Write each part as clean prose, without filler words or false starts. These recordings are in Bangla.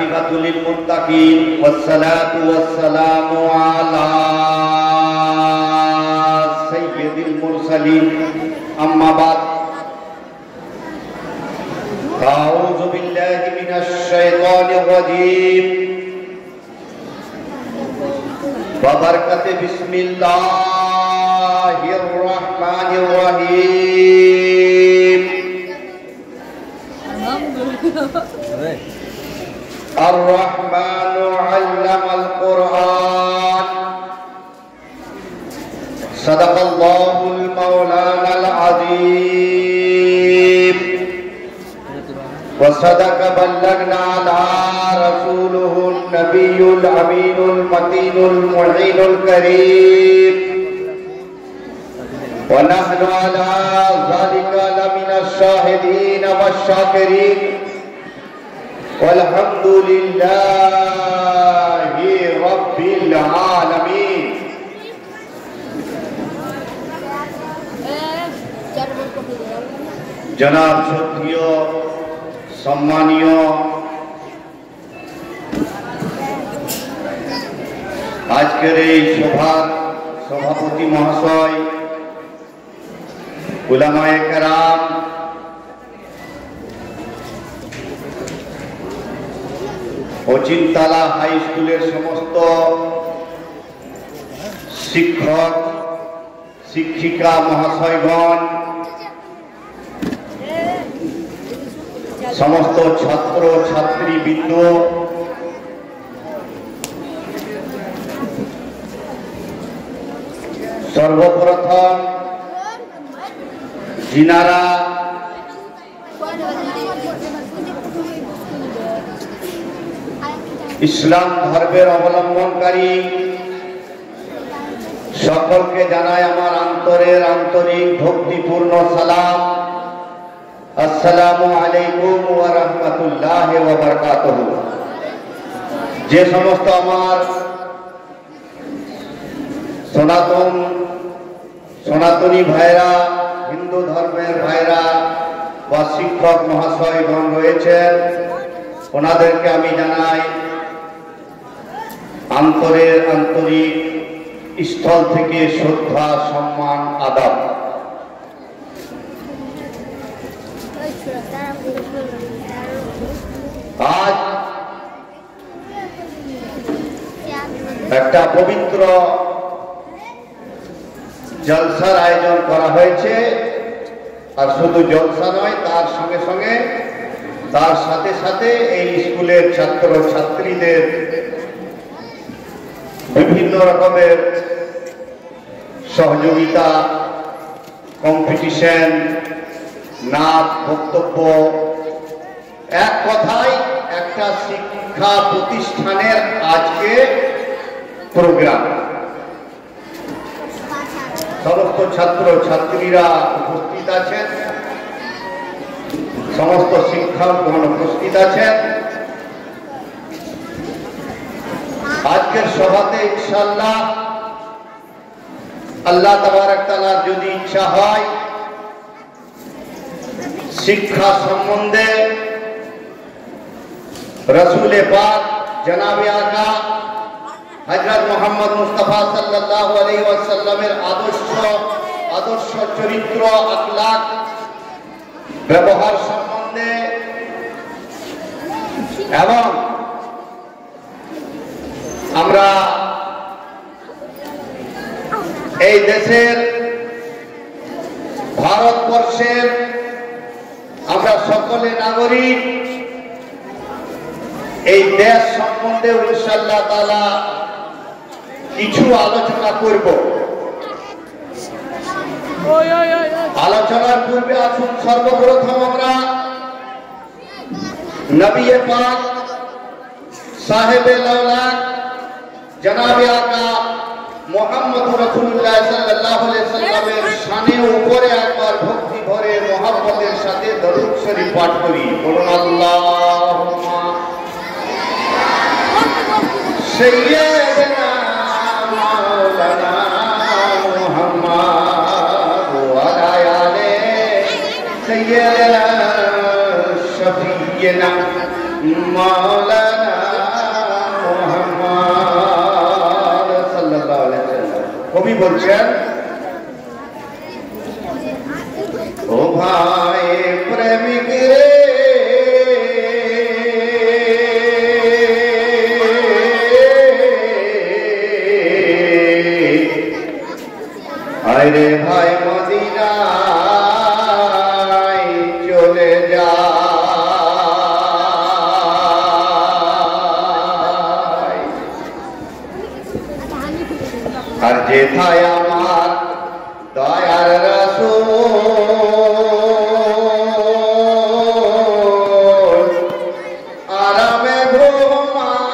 والعاقبة للمتقين والصلاة والسلام على سيد المرسلين أما بعد أعوذ بالله من الشيطان الرجيم وبركة بسم الله الرحمن الرحيم الرحمن علم القرآن صدق الله المولانا العظيم وصدق بلغنا على رسوله النبي الأمين المتين المعين الكريم ونحن على ذلك لمن الشاهدين والشاكرين والحمد لله رب العالمين जनाब श्रद्धेय सम्मानीय आजकेर এই সভার সভাপতি মহাশয় উলামায়ে কেরাম অচিনতলা হাই স্কুলের সমস্ত শিক্ষক শিক্ষিকা মহাশয়গণ समस्त छात्र छात्रीबृंद सर्वप्रथम जिनारा इस्लाम धर्मेर अवलम्बनकारी सकलके जानाई आमार आंतरेर आंतरिक भक्तिपूर्ण सालाम अस्सलामु आलैकुम व रहमतुल्लाहि व बाराकातुहु। जे समस्त आमार सनातनी भाईरा हिंदू धर्मेर भाईरा व शिक्षक महाशयगण रयेछेन ओनादेरके आमी जानाई आंतरेर आंतरिक स्थल थेके श्रद्धा सम्मान आदाब। आज एक पवित्र जलसार आयोजन करा हয়েছে और शुधु जलसा नय तार संगे संगे तार साथे साथे এই স্কুলের ছাত্র ছাত্রীদের বিভিন্ন রকমের সহযোগিতা কম্পিটিশন नाच बक्तव्य एक कथाय एकटा शिक्षा प्रतिष्ठानेर आजके प्रोग्राम समस्त छात्र छात्रीरा उपस्थित आछेन समस्त शिक्षकगण उपस्थित आछेन आजकेर सभाते इंशाल्लाह आल्लाह तबारक ताआलार यदि इच्छा हय शिक्षा सम्बन्धे रसूल पाक जनाबे आका हजरत मोहम्मद मुस्तफा सल्लल्लाहु अलैहि वसल्लमेर आदर्श चरित्र अखलाक व्यवहार सम्बन्धे एवं आमरा এই দেশের ভারতবর্ষের আমরা সকলে নাগরিক এই দেশ সম্বন্ধে ইনশাআল্লাহ তাআলা কিছু আলোচনা করব। আলোচনার পূর্বে আসুন সর্বপ্রথম আমরা নবী পাক সাহেবে লাওলাক জনাবে আকা मोहम्मद रसूलुल्लाह सल्लल्लाहु अलैहि वसल्लमेर शाने ऊपरे एकबार भक्ति भरे मोहब्बतेर साथे दरूद शरीफ पाठ करी बोलुन अल्लाहुम्मा सय्यिदना मौलाना मुहम्मद व अला आले सय्यिदना शफीयना मौलाना কবি বলছেন, ও ভাই প্রেমিক রে আরে ভাই মদিনায় চলে যা, আর যেথায় আমার দয়ার রাসূল আরামে ঘুমায়,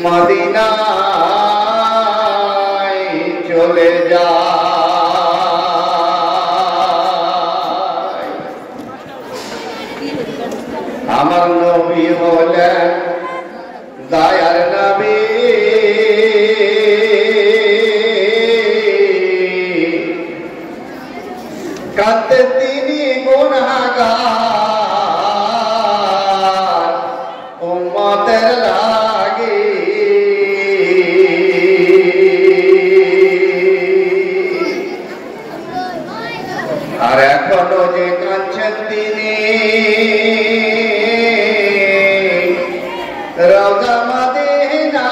মদিনায় চলে যা। আমার নবী হলেন দয়ার নবী, কাঁদতে তিনি গুনাহগার উম্মতের লাগি, আর এখনো যে কাঁদছেন তিনি রওজা মদিনা,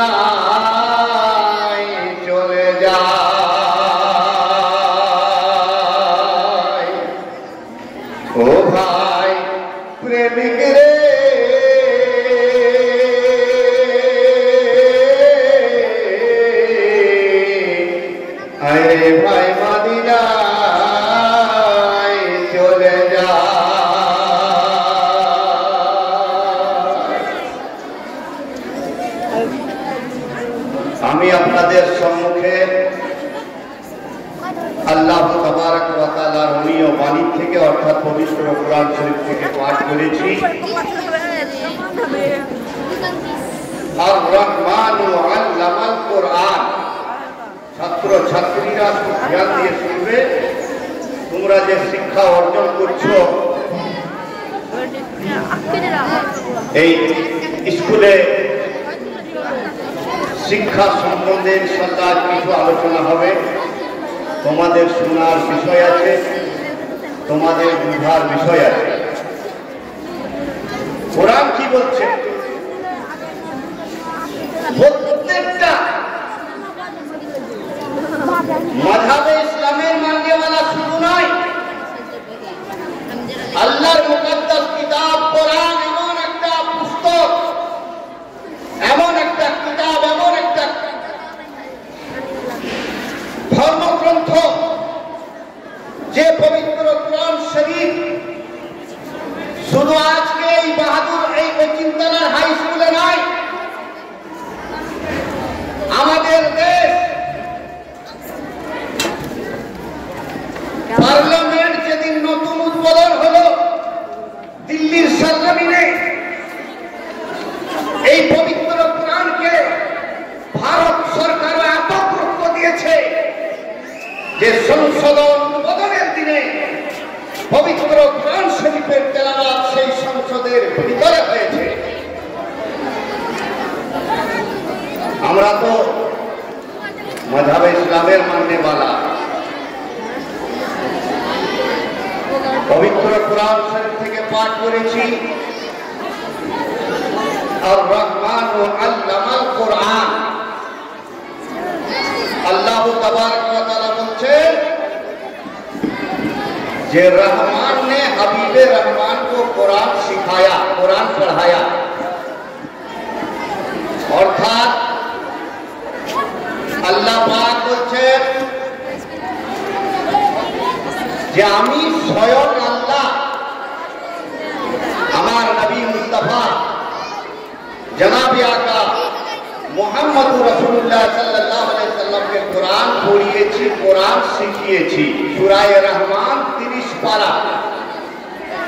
মদিনায় চলে যায়। ও ভাই প্রেমিক রে আরে ভাই মদিনায় চলে যা। আমি আপনাদের সম্মুখে আল্লাহ তাবারক ওয়া তাআলার রুমিয় বাণী থেকে অর্থাৎ পবিত্র কোরআন শরীফ থেকে পাঠ করেছি, আর রহমান আল্লামাল কোরআন। ছাত্র ছাত্রীরা খুব ধ্যান দিয়ে শুনবে, তোমরা যে শিক্ষা অর্জন করছো এই স্কুলে শিক্ষা সম্বন্ধে ইনশাআল্লাহ কিছু আলোচনা হবে। তোমাদের শোনার বিষয় আছে, তোমাদের বুঝার বিষয় আছে। কোরআন কি বলছে? প্রত্যেকটা মাযহাবে ইসলামের মাননেওয়ালা শুধু নয়, আল্লাহর মুকদ্দাস কিতাব কোরআন এমন একটা পুস্তক, এমন একটা কিতাব, এমন একটা ধর্মগ্রন্থ যে পবিত্র কোরআন শরীফ শুধু আজকে এই বাহাদুর এই চিন্তানার হাই স্কুলে নয়, আমাদের দেশ পার্লামেন্ট যেদিন নতুন উদ্বোধন হলো দিল্লির সরজমিনে, এই পবিত্র কোরআনকে ভারত সরকার এত গুরুত্ব দিয়েছে যে সংসদ উদ্বোধনের দিনে পবিত্র কোরআন শরীফের তেলাওয়াত সেই সংসদের ভিতরে হয়েছে। আমরা তো মাযহাবে ইসলামের মাননেওয়ালা, পবিত্র কোরআন শরীফ থেকে পাঠ করেছি আর রহমান আল্লামাল কোরআন। আল্লাহ তাবারক ওয়া তাআলা বলছেন যে रहमान ने हबीबे रहमान को कुरान सिखाया, कुरान पढ़ाया। अर्थात अल्लाह पाक বলছেন যে আমি স্বয়ং আল্লাহ আমার নবী মুস্তাফা জনাবে আকা মুহাম্মদ রাসূলুল্লাহ সাল্লাল্লাহু আলাইহি ওয়াসাল্লামকে কোরআন পড়িয়েছি, কোরআন শিখিয়েছি। সূরা রহমান 30 পারা।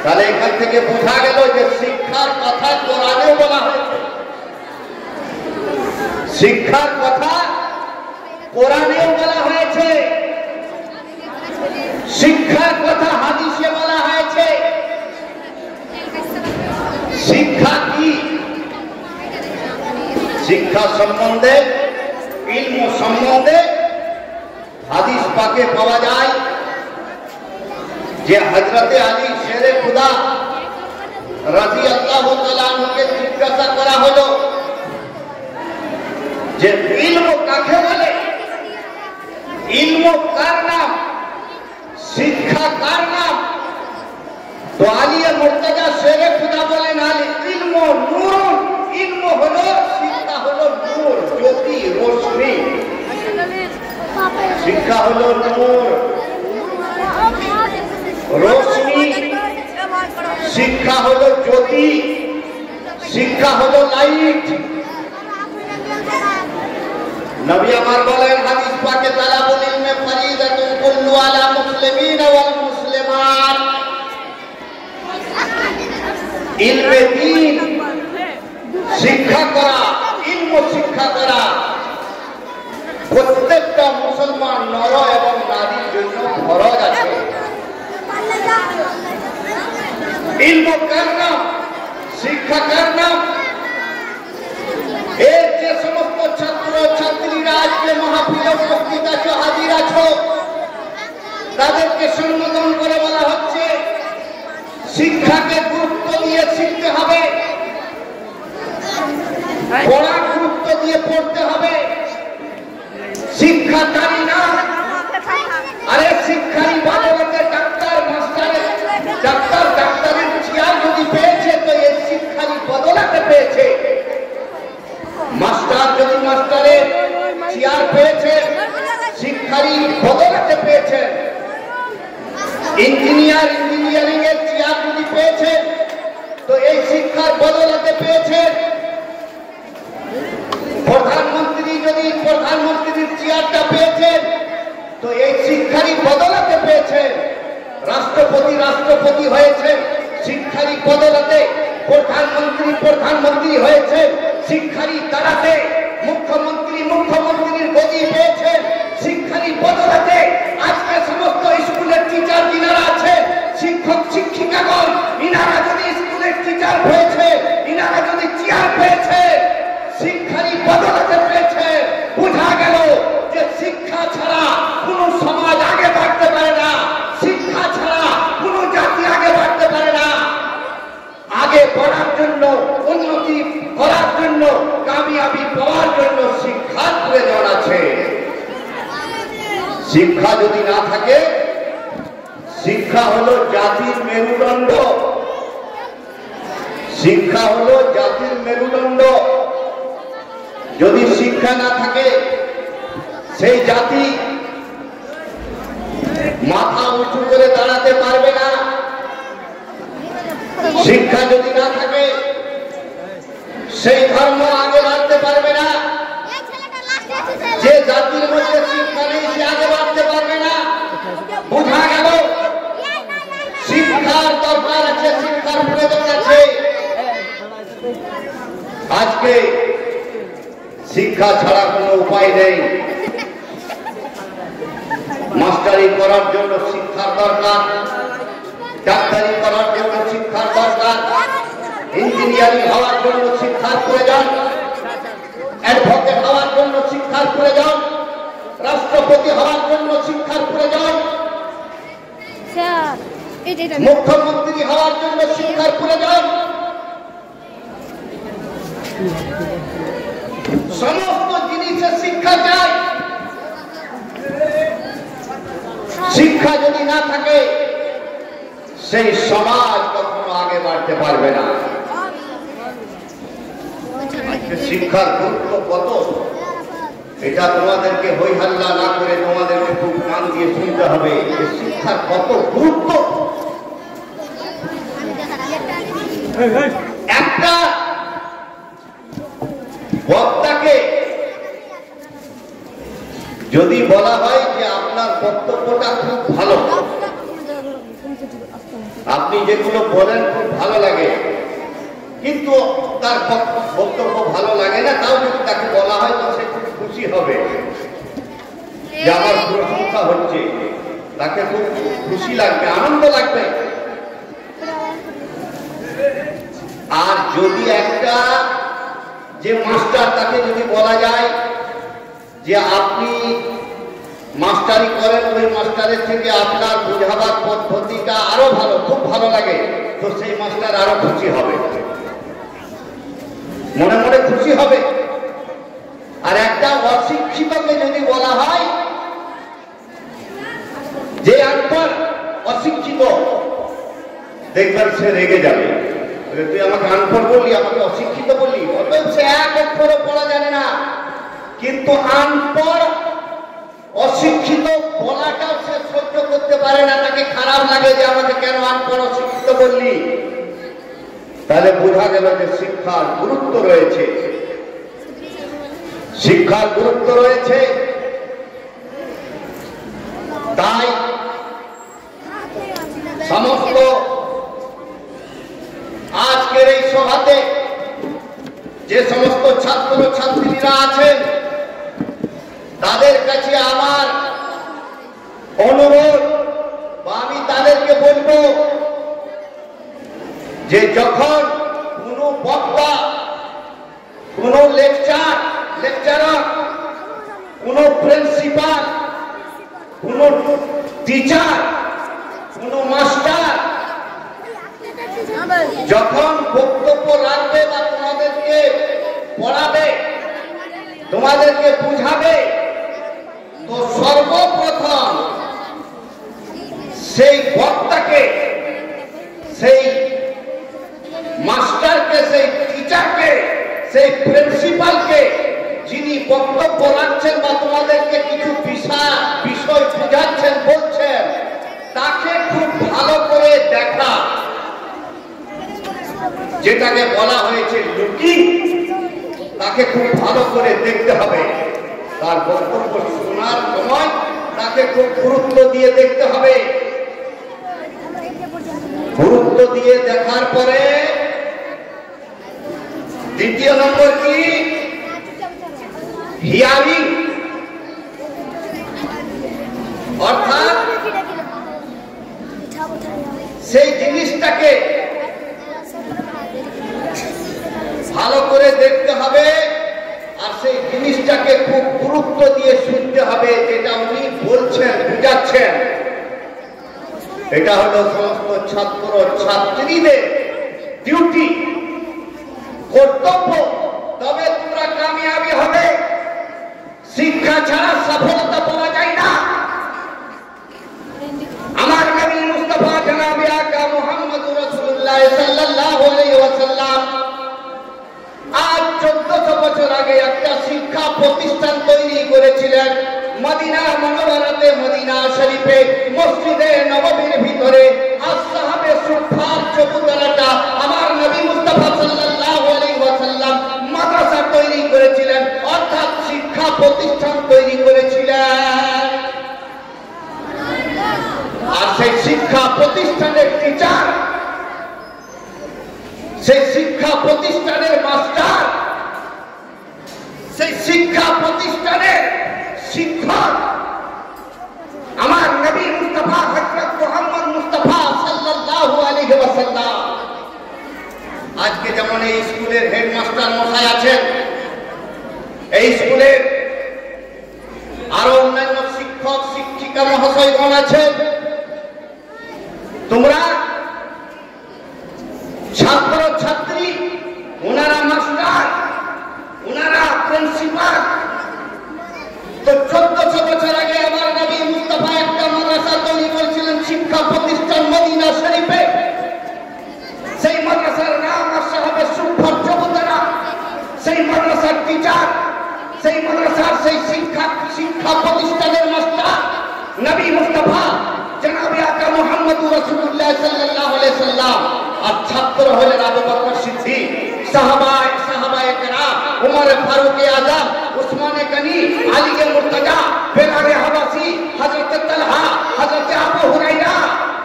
তাহলে এখান থেকে বোঝা গেল যে শিক্ষার কথা কোরআনেও বলা হয়েছে, শিক্ষার কথা কোরআনেও বলা হয়েছে। শিক্ষা সম্বন্ধে, ইলম সম্বন্ধে হাদিস পাকে পাওয়া যায় যে হযরতে আলী শেরে খুদা রাদিয়াল্লাহু তাআলা আনহুকে জিজ্ঞাসা করা হলো যে ইলম কাকে বলে, ইলম কার নাম, শিক্ষা কার নাম? তো আলী মুর্তজা শেরে খুদা বলেন আলী ইলম নূর, ইলম হলো, শিক্ষা হলো নূর, জ্যোতি, রোশনি। শিক্ষা হলো নূর, রোশনি, শিক্ষা হলো জ্যোতি, শিক্ষা হলো লাইট। নবী আমার বলেন হাদিস পাকে তালাবুল ইলমে ফরিদাতুন কুল্লু আলা মুসলিমিন ওয়াল মুসলিমাত। ইলমে দ্বীন শিক্ষা করা, ইলম শিক্ষা করা প্রত্যেকটা মুসলমান নর এবং নারীর জন্য ফরজ আছে। ইলম কার নাম, শিক্ষা কার নাম? এর যে সমস্ত ছাত্র ছাত্রীরা আজকে মাহফিলে উপস্থিত আছো, হাজির আছো, তাদেরকে সম্বোধন করে বলা হচ্ছে শিক্ষাকে গুরুত্ব দিয়ে শিখতে হবে, পড়ার গুরুত্ব দিয়ে পড়তে হবে। শিক্ষাকারী না, আরে শিক্ষারী বাদলতে ডাক্তার মাস্টারের, ডাক্তার ডাক্তারের চেয়ার যদি পেয়েছে তো এই শিক্ষারী বদলাতে পেয়েছে। মাস্টার যদি মাস্টারের চেয়ার পেয়েছে, শিক্ষারী বদলাতে পেয়েছে। ইঞ্জিনিয়ার ইঞ্জিনিয়ারিং এর চেয়ার যদি পেয়েছে তো এই শিক্ষার বদলাতে পেয়েছে। প্রধানমন্ত্রী যদি প্রধানমন্ত্রীর চেয়ারটা পেয়েছে তো এই শিক্ষারই বদলাতে পেয়েছে। রাষ্ট্রপতি রাষ্ট্রপতি হয়েছে শিক্ষারই বদলাতে, প্রধানমন্ত্রী প্রধানমন্ত্রী হয়েছে শিক্ষারই দ্বারাতে, মুখ্যমন্ত্রী মুখ্যমন্ত্রীর গদি পেয়েছে শিক্ষারই বদলাতে। আজকে সমস্ত স্কুলের টিচার যিনারা আছে, শিক্ষক শিক্ষিকাগণ, ইনারা যদি স্কুলের টিচার হয়েছে, ইনারা যদি চেয়ার পেয়েছে, শিক্ষারই বদলাতে পেয়েছে। বোঝা গেল যে শিক্ষা ছাড়া কোন সমাজ আগে বাড়তে পারে না, শিক্ষা ছাড়া কোন জাতি আগে বাড়তে পারে না। আগে বাড়ার জন্য, উন্নতি করার জন্য, কামিয়াবি পাওয়ার জন্য শিক্ষার প্রয়োজন আছে। শিক্ষা যদি না থাকে, শিক্ষা হলো জাতির মেরুদণ্ড, শিক্ষা হলো জাতির মেরুদণ্ড। যদি শিক্ষা না থাকে সেই জাতি মাথা উঁচু করে দাঁড়াতে পারবে না। শিক্ষা যদি না থাকে সেই ধর্ম আগে বাড়তে পারবে না। যে জাতির মধ্যে শিক্ষা নেই সে আগে বাড়তে পারবে না। বোঝা গেল শিক্ষার দরকার আছে, শিক্ষার প্রয়োজন আছে। আজকে শিক্ষা ছাড়া কোনো উপায় নেই। মাস্টারি করার জন্য শিক্ষার দরকার, ডাক্তারি করার জন্য শিক্ষার দরকার, ইঞ্জিনিয়ারিং হওয়ার জন্য শিক্ষার প্রয়োজন, অ্যাডভোকেট হওয়ার জন্য শিক্ষার প্রয়োজন, রাষ্ট্রপতি হওয়ার জন্য শিক্ষার প্রয়োজন, মুখ্যমন্ত্রী হওয়ার জন্য শিক্ষার প্রয়োজন। সমস্ত জিনিসের শিক্ষা চাই। শিক্ষা যদি না থাকে সেই সমাজ কখনো আগে বাড়তে পারবে না। শিক্ষার গুরুত্ব কত এটা তোমাদেরকে হই হাল্লা না করে তোমাদেরকে খুব কান দিয়ে শুনতে হবে। শিক্ষার কত গুরুত্ব। একটা বক্তাকে যদি বলা হয় যে আপনার বক্তব্যটা খুব ভালো, আপনি যেগুলো বলেন খুব ভালো লাগে, কিন্তু তার বক্তব্য ভালো লাগে না, তাও যদি তাকে বলা হয় তো সে খুব খুশি হবে যে আমার প্রশংসা হচ্ছে, তাকে খুব খুশি লাগবে, আনন্দ লাগবে। আর যদি একটা যে মাস্টার, তাকে যদি বলা যায় যে আপনি মাস্টারি করেন, ওই মাস্টারের থেকে আপনার বোঝাবার পদ্ধতিটা আরো ভালো, খুব ভালো লাগে, তো সেই মাস্টার আরো খুশি হবে, মনে মনে খুশি হবে। আর একটা অশিক্ষিতকে যদি বলা হয় যে আনপড়, অশিক্ষিত, দেখবেন সে রেগে যাবে, তুই আমাকে আনপড় বললি, আমাকে অশিক্ষিত বললি। অতএব সে এক অক্ষরও পড়া জানে না, কিন্তু আনপড় অশিক্ষিত বলাটাও সে সহ্য করতে পারে না, তাকে খারাপ লাগে যে আমাকে কেন আনপড় অশিক্ষিত বললি। তাহলে বোঝা গেল যে শিক্ষার গুরুত্ব রয়েছে, শিক্ষার গুরুত্ব রয়েছে। তাই সমস্ত আজকের এই সভাতে যে সমস্ত ছাত্র ছাত্রীরা আছেন, তাদের কাছে আমার অনুরোধ, বা আমি তাদেরকে বলবো যে যখন কোনো বক্তা, কোনো লেকচারার, কোনো প্রিন্সিপাল, কোনো টিচার, কোনো মাস্টার যখন বক্তব্য রাখবে বা তোমাদেরকে পড়াবে, তোমাদেরকে বুঝাবে, তো সর্বপ্রথম সেই বক্তাকে, সেই মাস্টারকে, সেই টিচারকে, সেই প্রিন্সিপালকে, যিনি বক্তব্য রাখছেন বা তোমাদেরকে কিছু বিষয় বুঝাচ্ছেন, বলছেন, তাকে খুব ভালো করে দেখা, যেটাকে বলা হয়েছে লুকিং, তাকে খুব ভালো করে দেখতে হবে। তার বক্তব্য শোনার সময় তাকে খুব গুরুত্ব দিয়ে দেখতে হবে। গুরুত্ব দিয়ে দেখার পরে দ্বিতীয় নম্বর কি? হিয়ারিং, অর্থাৎ সেই জিনিসটাকে ভালো করে দেখতে হবে, আর সেই জিনিসটাকে খুব গুরুত্ব দিয়ে শুনতে হবে, যেটা উনি বলছেন, বুঝাচ্ছেন। এটা হলো সমস্ত ছাত্র ছাত্রীদের ডিউটি, কর্তব্য। তবে তোমরা কামিয়াবি হবে। শিক্ষা ছাড়া সফলতা পাওয়া যায় না। আমার নবী মুস্তাফা জনাবে আকা মুহাম্মদুর রাসূলুল্লাহ সাল্লাল্লাহু আলাইহি ওয়াসাল্লাম আজ 1400 বছর আগে একটা শিক্ষা প্রতিষ্ঠান তৈরি করেছিলেন মদিনা মুনাওয়ারাতে, মদিনা শরীফে, মসজিদে নববীর ভিতরে। আসহাবে সুফার চবুতরাটা আমার নবী মুস্তাফা সাল্লাল্লাহু আলাইহি ওয়াসাল্লাম মাদ্রাসা তৈরি করেছিলেন, অর্থাৎ শিক্ষা প্রতিষ্ঠান তৈরি করেছিলেন। আর সেই শিক্ষা প্রতিষ্ঠানের টিচার, সেই শিক্ষা প্রতিষ্ঠানের মাস্টার, সেই শিক্ষা প্রতিষ্ঠানের শিক্ষক আমার নবী মুস্তাফা হযরত মুহাম্মদ মুস্তাফা সাল্লাল্লাহু আলাইহি ওয়াসাল্লাম। আজকে যেমন এই স্কুলের হেডমাস্টার মশাই আছেন, এই স্কুলের আরো অন্যান্য শিক্ষক শিক্ষিকা মহাশয়গণ আছেন, তোমরা ছাত্র ছাত্রী, ওনারা মাস্টার, ওনারা প্রিন্সিপাল। তো 1400 বছর আগে আমার নবী মুস্তাফা একটা মাদ্রাসা তৈরি করেছিলেন, শিক্ষা প্রতিষ্ঠান মদিনা শরীফে। সেই মাদ্রাসার নাম আসহাবে সুফার চবুতরা। সেই মাদ্রাসার টিচার, সেই মাদ্রাসার সেই শিক্ষা প্রতিষ্ঠানের মাস্টার নবী মুস্তাফা জনাবে আকা মুহাম্মদুর রাসূলুল্লাহ সাল্লাল্লাহু আলাইহি সাল্লাম। আর ছাত্র হলেন আবু বকর সিদ্দিক, সাহাবায়ে কেরাম, উমর ফারুক আযম, উসমান গনি, আলী মুর্তজা, বেলাল হাবাসি, হযরত তালহা, হযরত আবু হুরায়রা।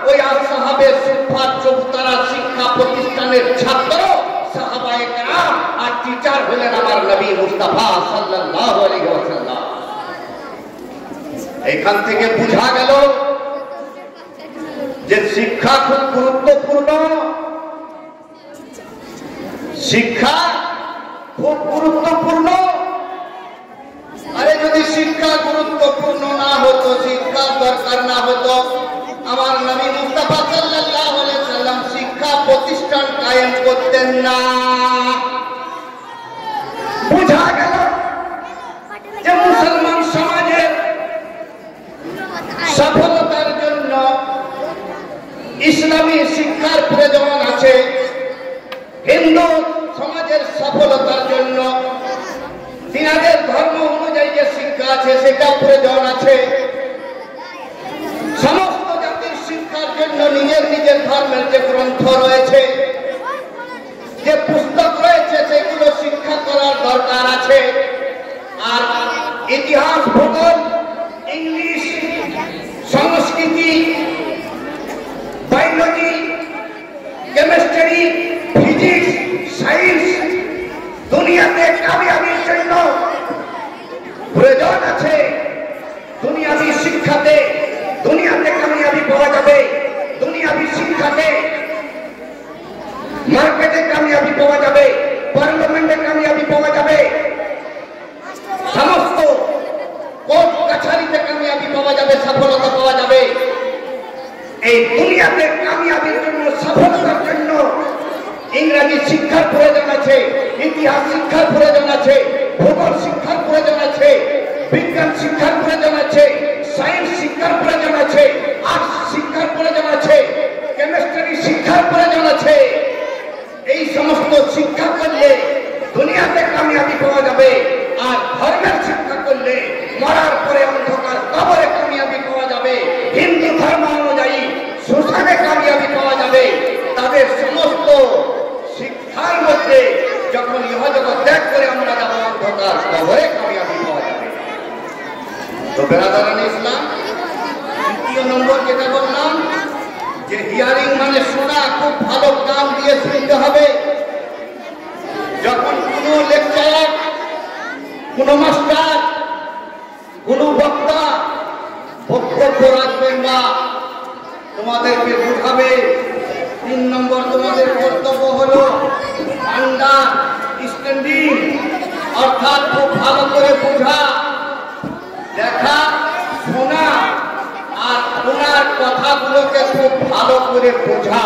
ওই আসহাবে সুফার চবুতরা শিক্ষা প্রতিষ্ঠানের ছাত্র, সাহাবায়ে কেরাম আর টিচার হলেন আমার নবী মুস্তাফা সাল্লাল্লাহু আলাইহি ওয়াসাল্লাম। এখান থেকে বোঝা গেল যে শিক্ষা খুব গুরুত্বপূর্ণ। শিক্ষা খুব গুরুত্বপূর্ণ। আরে যদি শিক্ষা গুরুত্বপূর্ণ না হতো, শিক্ষা দরকার না হতো, আমার নবী মুস্তাফা সাল্লাল্লাহু আলাইহি সাল্লাম শিক্ষা প্রতিষ্ঠান কায়েম করতেন না। বোঝা গেল যে মুসলমান সমাজের সফলতার জন্য ইসলামী শিক্ষার প্রয়োজন আছে, হিন্দু সমাজের সফলতার জন্য তিনাদের ধর্ম অনুযায়ী যে শিক্ষা আছে সেটা প্রয়োজন আছে। সমস্ত জাতির শিক্ষার জন্য নিজের নিজের ধর্মের যে গ্রন্থ রয়েছে, যে পুস্তক রয়েছে, সেগুলো শিক্ষা করার দরকার আছে। আর ইতিহাস, ভূগোল, ইংলিশ, সংস্কৃতি, বায়োলজি, কেমিস্ট্রি, ফিজিক্স, সায়েন্স দুনিয়াতে কামিয়াবির জন্য প্রয়োজন আছে। দুনিয়াবি শিক্ষাতে দুনিয়াতে কামিয়াবি পাওয়া যাবে, দুনিয়াবি শিক্ষাতে মার্কেটে কামিয়াবি পাওয়া যাবে, পার্লামেন্টে কামিয়াবি পাওয়া যাবে, সমস্ত কোর্ট কাছারিতে কামিয়াবি পাওয়া যাবে, সফলতা পাওয়া যাবে। এই দুনিয়াতে কামিয়াবির জন্য, সফলতার জন্য ইংরেজি শিক্ষার প্রয়োজন আছে, ইতিহাস শিক্ষার প্রয়োজন আছে, ভূগোল শিক্ষার প্রয়োজন আছে, বিজ্ঞান শিক্ষার প্রয়োজন আছে, সায়েন্স শিক্ষার প্রয়োজন আছে, আর্টস শিক্ষার প্রয়োজন আছে, কেমিস্ট্রি শিক্ষার প্রয়োজন আছে। এই সমস্ত শিক্ষা করলে দুনিয়াতে কামিয়াবি পাওয়া যাবে, আর ধর্মের শিক্ষা করলে মরার পরে অন্ধকার কবরে কামিয়াবি পাওয়া যাবে। হিন্দু ধর্ম অনুযায়ী শ্মশানে কামিয়াবি পাওয়া যাবে। তাদের সমস্ত শিক্ষার মধ্যে যখন ইহজগৎ ত্যাগ করে আমরা যাব, অন্ধকার কবরে কামিয়াবি পাওয়া যাবে। তো বেরাদারান ইসলাম, দ্বিতীয় নম্বর যেটা বললাম যে হিয়ারিং মানে শোনা, খুব ভালো কান দিয়ে শুনতে হবে। যখন কোনো লেকচারার, কোনো মাস্টার, কোনো বক্তা বক্তব্য রাখবেন বা তোমাদেরকে বোঝাবে, 3 নম্বর তোমাদের কর্তব্য হলো আন্ডারস্ট্যান্ডিং, অর্থাৎ খুব ভালো করে বোঝা, দেখা, শোনা আর ওনার কথাগুলোকে খুব ভালো করে বোঝা।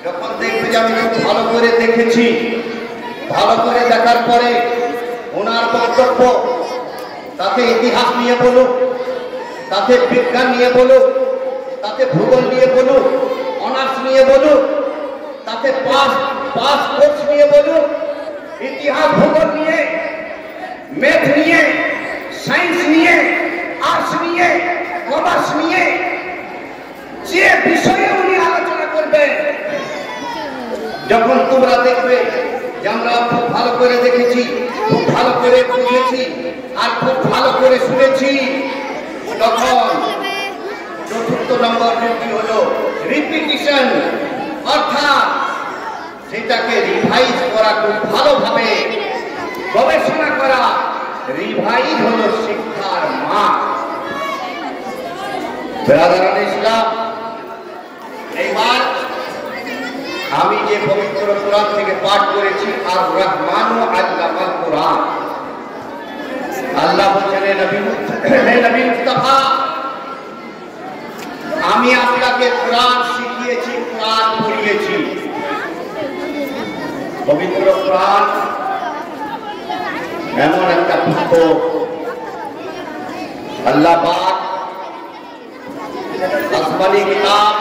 যখন দেখবে যে আমি খুব ভালো করে দেখেছি, ভালো করে দেখার পরে ওনার বক্তব্য, তাতে ইতিহাস নিয়ে বলুক, তাতে বিজ্ঞান নিয়ে বলুক, তাতে ভূগোল নিয়ে বলুক, অনার্স নিয়ে বলুক, তাতে পাস কোর্স নিয়ে বলুক, ইতিহাস ভূগোল নিয়ে, ম্যাথ নিয়ে, সায়েন্স নিয়ে, আর্টস নিয়ে, কমার্স নিয়ে, যে বিষয়ে উনি আলোচনা করবেন, যখন তোমরা দেখবে যে আমরা খুব ভালো করে দেখেছি, খুব ভালো করে বুঝেছি আর খুব ভালো করে শুনেছি, তখন 4th নম্বর ডিউটি হলো রিপিটিশন, অর্থাৎ সেটাকে রিভাইজ করা, খুব ভালোভাবে গবেষণা করা। রিভাইজ হলো শিক্ষার মা। ব্রাদারান ইসলাম, এইবার আমি যে পবিত্র কোরআন থেকে পাঠ করেছি, আর রহমান আল্লামাল কোরআন, আল্লাহ বলছেন নবী মুস্তাফা, আমি আপনাকে কোরআন শিখিয়েছি, কোরআন পড়িয়েছি। পবিত্র কোরআন এমন একটা পুস্তক, আল্লাহ পাক আসমানি কিতাব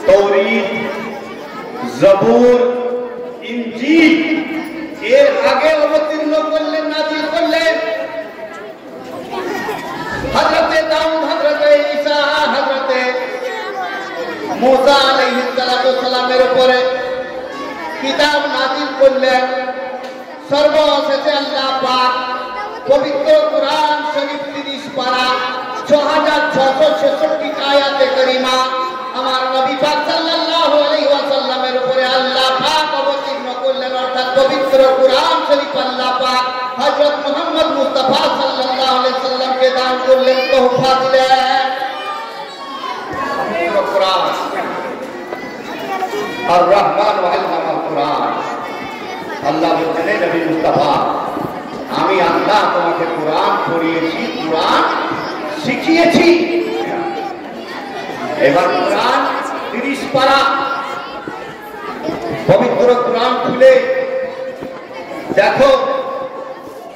তৌরাত, জবুর, ইনজিল এর আগে অবতীর্ণ করলেন, নাযিল করলেন। হযরতে দাউদ, হযরতে ঈসা, হযরতে মুসা আলাইহিস সালামের উপরে কিতাব নাযিল করলেন। সর্বশেষে আল্লাহ পাক পবিত্র কোরআন শরীফ 30 পারা 6666 আয়াতে কারিমা আমার নবী পাক সাল্লাল্লাহু আলাইহি ওয়াসাল্লামের উপরে আল্লাহ পাক অবতীর্ণ করলেন, অর্থাৎ পবিত্র কোরআন শরীফ আল্লাহ পাক হযরত মুহাম্মদ মুস্তাফা সাল্লাল্লাহু আলাইহি সাল্লামকে দান করলেন, তোহফা দিলেন। পবিত্র কোরআন আর রহমান ওয়া আল্লামাল কোরআন, আল্লাহ বলছেন নবী মুস্তাফা আমি আল্লাহ তোমাকে কোরআন পড়িয়েছি, কোরআন শিখিয়েছি। এবার কোরআন 30 পারা, পবিত্র কোরআন খুলে দেখো,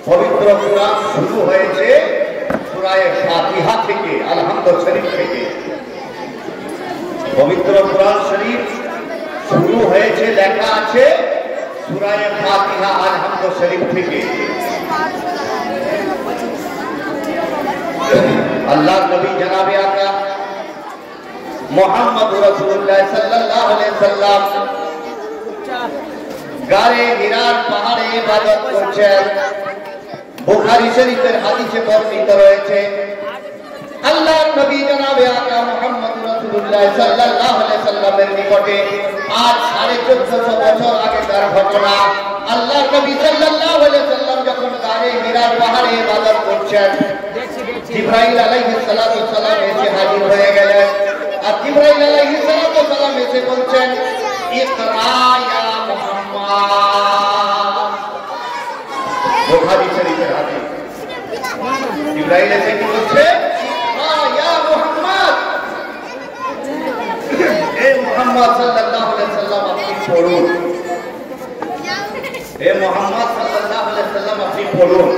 পবিত্র কোরআন শুরু হয়েছে সূরা ফাতিহা থেকে, আলহামদুলিল্লাহ শরীফ থেকে। পবিত্র কোরআন শরীফ শুরু হয়েছে, লেখা আছে সূরা ফাতিহা আলহামদুলিল্লাহ শরীফ থেকে। আল্লাহর নবী জনাবে আকা মুহাম্মদ রাসূলুল্লাহ সাল্লাল্লাহু আলাইহি সাল্লাম গারে হিরার পাহাড়ে ইবাদত করছেন। বুখারী শরীফের হাদিসে বর্ণিত রয়েছে আল্লাহর নবী জনাবে আকা মুহাম্মদ রাসূলুল্লাহ সাল্লাল্লাহু আলাইহি সাল্লামের নিকটে আজ 1450 বছর আগেকার ঘটনা। আল্লাহর নবী সাল্লাল্লাহু আলাইহি সাল্লাম যখন গারে হিরার পাহাড়ে ইবাদত করছেন, জিবরাইল আলাইহিস সালাতু ওয়াস সালাম এসে হাজির হয়ে গেলেন। আর জিবরাইল আলাইহিস সালাতু ওয়াস সালাম এসে বলছেন ইকরা ইয়া মুহাম্মদ। বুখারী শরীফের হাদিস। জিবরাইল এসে কি বলছে? ইকরা ইয়া মুহাম্মদ, হে মুহাম্মদ সাল্লাল্লাহু আলাইহি সাল্লাম আপনি পড়ুন। হে মুহাম্মদ সাল্লাল্লাহু আলাইহি সাল্লাম আপনি পড়ুন।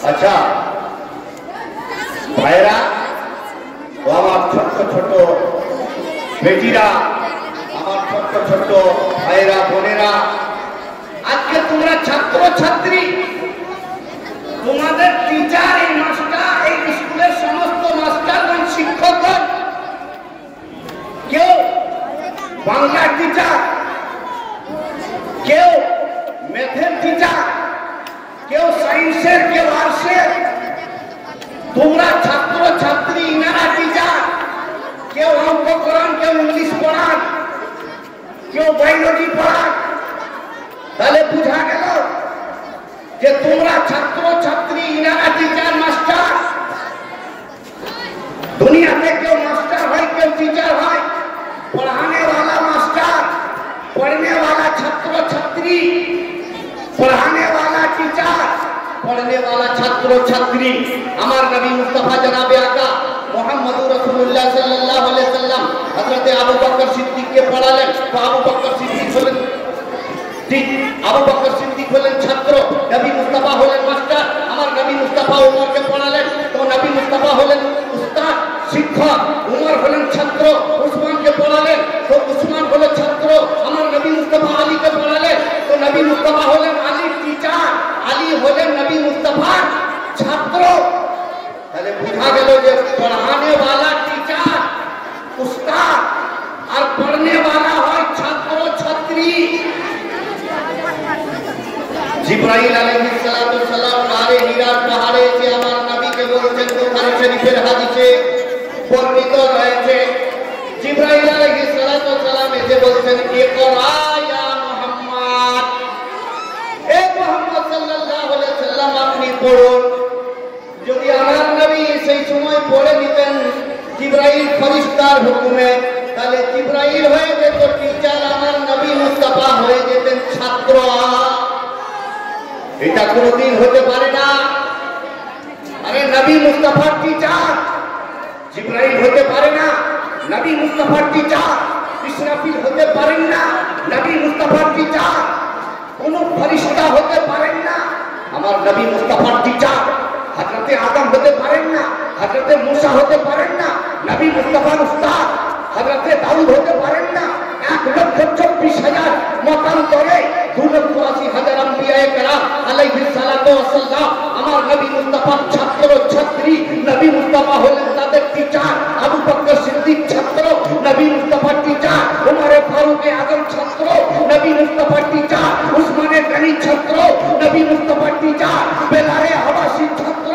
আচ্ছা ভাইরা ও আমার ছোট্ট ছোট বেটিরা, আমার ছোট্ট ছোট্ট ভাইরা বোনেরা, আজকে তোমরা ছাত্র ছাত্রী, তোমাদের টিচার, এই মাস্টার, এই স্কুলের সমস্ত মাস্টার এবং শিক্ষকগণ, কেউ বাংলার টিচার, কেউ ম্যাথের টিচার, কেউ সায়েন্সের, কেউ আর্টসের, তোমরা ছাত্র ছাত্রী, ইনারা টিচার, কেউ অঙ্ক পড়ান, কেউ ইংলিশ পড়ান, কেউ বায়োলজি পড়ান। তাহলে বোঝা গেল যে তোমরা ছাত্র ছাত্রী, ইনারা টিচার, মাস্টার। দুনিয়াতে কেউ মাস্টার হয়, কেউ টিচার হয়। পড়ানে वाला मास्टर, पढ़ने वाला छात्र छात्री, पढ़ाने वाला टीचर, पढ़ने वाला छात्र छात्री। আমার নবী মুস্তাফা জনাবে আকা মুহাম্মদুর রাসূলুল্লাহ সাল্লাল্লাহু আলাইহি সাল্লাম হযরত আবু বকর সিদ্দিককে পড়ালেন। তো আবু বকর সিদ্দিক হলেন, ঠিক আবু বকর সিদ্দিক হলেন ছাত্র, নবী মুস্তাফা হলেন মাস্টার। আমার নবী মুস্তাফা উমরকে পড়ালেন, তো নবী মুস্তাফা হলেন উস্তাদ, শিক্ষক। উমর হলেন ছাত্র, উসমানকে পড়ালেন, তো উসমান হলেন ছাত্র। আমার নবী মুস্তাফা আলীকে পড়ালেন, তো নবী মুস্তাফা হলেন আলীর টিচার, আলী হলেন নবী মুস্তাফার ছাত্র। তাহলে বোঝা গেল যে পড়ানে वाला টিচার উস্তাদ, আর পড়নে वाला হয় ছাত্র ছাত্রী। জিবরাইল আলাইহিস সালাতু ওয়াস সালাম গারে হিরার পাহাড়ে যে আমার নবীকে বলছেন, বুখারী শরীফের হাদিসে বর্ণিত রয়েছে। জিবরাইল আলাইহিস সালাতু ওয়াস সালাম এসে বলছেন ইকরা ইয়া মুহাম্মদ, হে মুহাম্মদ সাল্লাল্লাহু আলাইহি সাল্লাম আপনি পড়ুন। যদি আমার নবী সেই সময় পড়ে নিতেন জিবরাইল ফেরেশতার হুকুমে, তাহলে জিবরাইল হয়ে যেত টিচার, আমার নবী মুস্তাফা হয়ে যেতেন ছাত্র। এটা কোনোদিন হতে পারে না। আরে নবী মুস্তাফার টিচার জিবরাইল হতে পারে না, নবী মুস্তাফার টিচার ইসরাফিল হতে পারেন না, নবী মুস্তাফার টিচার কোন ফেরেশতা হতে পারেন না। আমার নবী মুস্তাফার টিচার হযরতে আদম হতে পারেন না, হযরতে মুসা হতে পারেন না, নবী মুস্তাফার উস্তাদ হযরতে দাউদ হতে পারেন না। 1,24,000 মতান্তরে 2,80,000 আম্বিয়ায়ে কেরাম আলাইহিস সালাতু ওয়াস সালাম আমার নবী মুস্তাফার ছাত্র ছাত্রী। নবী মুস্তাফা হলেন তাদের টিচার। আবু বকর সিদ্দিক ছাত্র, নবী মুস্তাফার টিচার। উমর ফারুক আজম ছাত্র, নবী মুস্তাফার টিচার। উসমান গনি ছাত্র, নবী মুস্তাফার টিচার। বেলাল হাবাসি ছাত্র,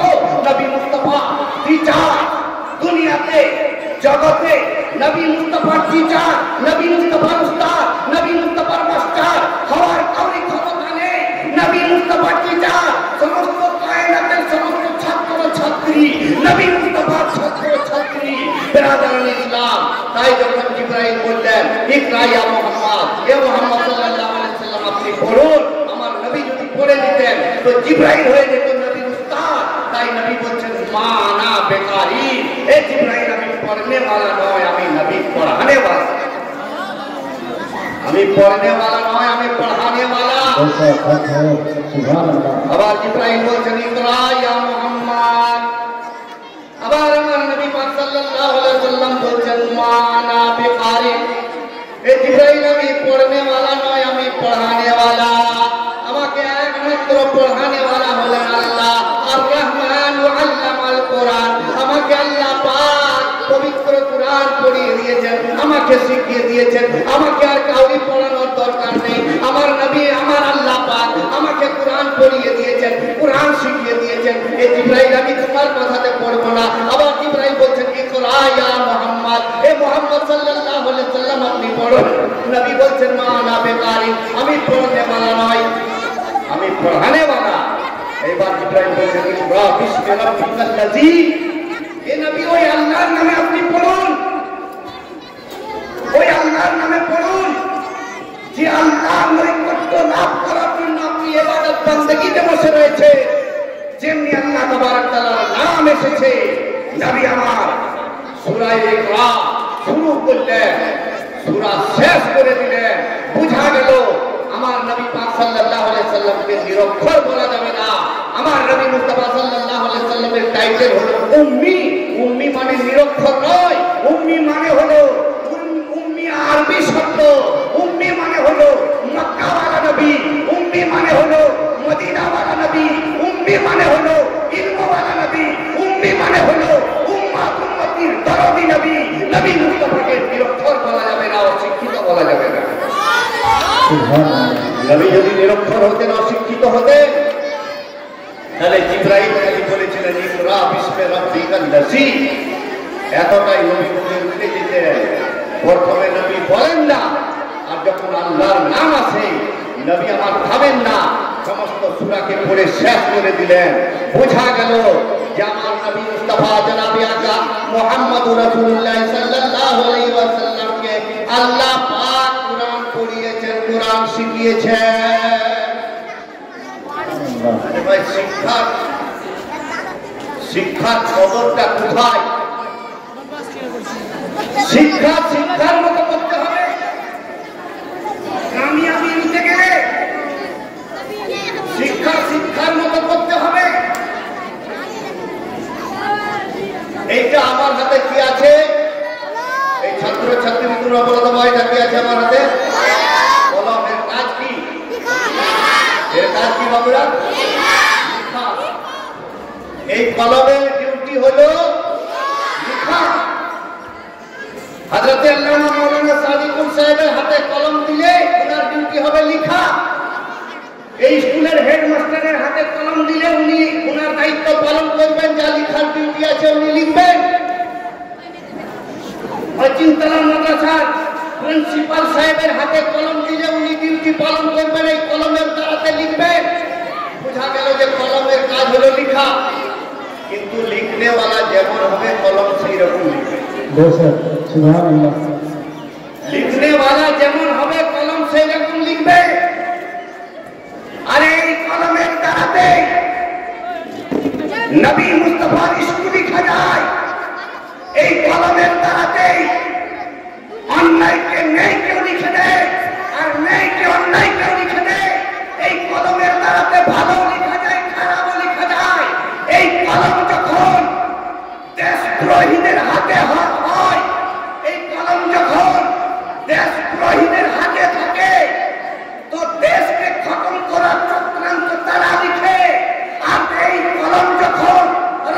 নবী মুস্তাফা টিচার। দুনিয়াতে জগতে নবী মুস্তাফার টিচার, নবী মুস্তাফার উস্তাদ, নবী মুস্তাফার মাস্টার হওয়ার কাউরি ক্ষমতা নেই। নবী মুস্তাফার টিচার সমস্ত কায়নাতের সমস্ত ছাত্র ছাত্রী, নবী মুস্তাফার ছাত্র ছাত্রী। বিরাদরান ইসলাম, তাই যখন জিবরাইল বললেন ইকরা ইয়া মুহাম্মদ, হে মুহাম্মদ সাল্লাল্লাহু আলাইহি ওয়াসাল্লাম আপনি পড়ুন, করে দিতেন তো জিবরাইল হয়ে যেত নবীর উস্তাদ। তাই নবী বলছেন মা আনা বেকারি, এ জিবরাইল আমি পড়নে वाला নয়, আমি নবী পড়ানে वाला। আমি পড়নে वाला নয়, আমি পড়ানে वाला। আবার জিবরাইল বলছেন ইকরা ইয়া মুহাম্মদ। আবার আমার নবী পাক সাল্লাল্লাহু আলাইহি ওয়াসাল্লাম বলছেন মা আনা বেকারি, এ জিবরাইল আমি পড়নে वाला নয়, আমি পড়ানে वाला। আমাকে একমাত্র পড়ানে वाला হলেন আল্লাহ আর রহমান আল্লামাল কোরআন। আমাকে আল্লাহ পাক পবিত্র কোরআন পড়িয়ে দিয়েছেন, আমাকে শিখিয়ে দিয়েছেন। আমাকে আর কাউকে পড়ানোর দরকার নেই। আমার নবী আমার আল্লাহ পাক আমাকে কোরআন পড়িয়ে দিয়েছেন, কোরআন শিখিয়ে দিয়েছেন। এই জিবরাইল আমি তোমার কথাতে পড়বো না। আবার জিবরাইল বলছেন ইকরা ইয়া মুহাম্মদ, এ মুহাম্মদ সাল্লাল্লাহু আলাইহি ওয়াসাল্লাম আপনি পড়ুন। নবী বলছেন মা আনা বেকারি, আমি পড়নে वाला নয়, আমি পড়ানে वाला। এবার জিবরাইল বলছেন ইকরা বিসমি রাব্বিকাল্লাযী, এ নবী ওই আল্লাহর নামে আপনি পড়ুন, ওই আল্লাহর নামে পড়ুন যে আল্লাহর নৈকট্য লাভ করার জন্য আপনি ইবাদত বندگিতে বসে রয়েছে। যেমনি আল্লাহ তাবারক তাআলার নাম এসেছে নবী আমার সূরা ইকরা শুরু করলেন, সূরা শেষ করে দিলেন। বুঝা গেল আমার নবী পাক সাল্লাল্লাহু আলাইহি সাল্লামকে নিরক্ষর বলা যাবে না। আমার নবী মুস্তাফা সাল্লাল্লাহু আলাইহি সাল্লামের টাইটেল হলো উম্মি। উম্মি মানে নিরক্ষর নয়, উম্মি মানে হলো উম্মি আরবি শব্দ। উম্মি মানে হলো মক্কা ওয়ালা নবী, উম্মি মানে হলো মদিনা ওয়ালা নবী, উম্মি মানে হলো ইলম ওয়ালা নবী, উম্মি মানে হলো উম্মাত উম্মতির দরদি নবী। নবী মুস্তাফাকে নিরক্ষর বলা যাবে না, অশিক্ষিত বলা যাবে না। নবী যদি নিরক্ষর হতেন, অশিক্ষিত হতেন, তাহলে জিবরাইল খালি বলেছিলেন ইকরা বিসমি রাব্বিকাল্লাযী, এতটাই নবী বলে উঠে যেতেন। প্রথমে নবী বলেন না, আর যখন আল্লাহর নাম আসে নবী আমার ভাবেন না, সমস্ত সূরাকে পড়ে শেষ করে দিলেন। বোঝা গেল যে আমার নবী মুস্তাফা জনাবে আকা মুহাম্মদুর রাসূলুল্লাহ সাল্লাল্লাহু আলাইহি ওয়াসাল্লামকে আল্লাহ পাক কোরআন পড়িয়েছেন, কোরআন শিখিয়েছেন। ভাই শিক্ষার কদরটা কোথায়? শিক্ষার মতো করতে হবে। কামিয়াবি নিতে গেলে শিক্ষার মতো করতে হবে। এইটা আমার হাতে কি আছে? এই ছাত্র ছাত্রীরা বলে দেবো এটা কি আছে আমার হাতে? কলম। এর কাজ কি? এর কাজ কি বাবুরা? এই কলমের ডিউটি হলো লেখা। হযরত আল্লামা মাওলানা সাদিকুল সাহেবের হাতে কলম দিলে ওনার ডিউটি হবে লেখা। এই স্কুলের হেডমাস্টারের হাতে কলম দিলে উনি ওনার দায়িত্ব পালন করবেন, যা লেখার ডিউটি আছে উনি লিখবেন। চিন্তলা মাদ্রাসার প্রিন্সিপাল সাহেবের হাতে কলম দিলে উনি ডিউটি পালন করবেন, এই কলমের দ্বারাতে লিখবেন। বোঝা গেল যে কলমের কাজ হলো লেখা, কিন্তু লিখনে वाला যেমন হবে কলম সেই রকম লিখবে। সুবহানাল্লাহ। লিখনে वाला যেমন হবে কলম সেই রকম লিখবে। আরে এই কলমের দ্বারাতে নবী মুস্তাফার ইশক লিখা যায়। এই কলমের দ্বারাতে অন্যায়কে ন্যায়কে লিখে দেয়, আর ন্যায়কে অন্যায়কে লিখে দেয়। এই কলমের দ্বারাতে ভালো লেখা যায়, খারাপও লেখা যায়। এই কলম যখন দেশদ্রোহীদের হাতে হয়, এই কলম যখন দেশদ্রোহীদের হাতে থাকে, তো দেশকে খতম করার চক্রান্ত তারা লিখে। আর এই কলম যখন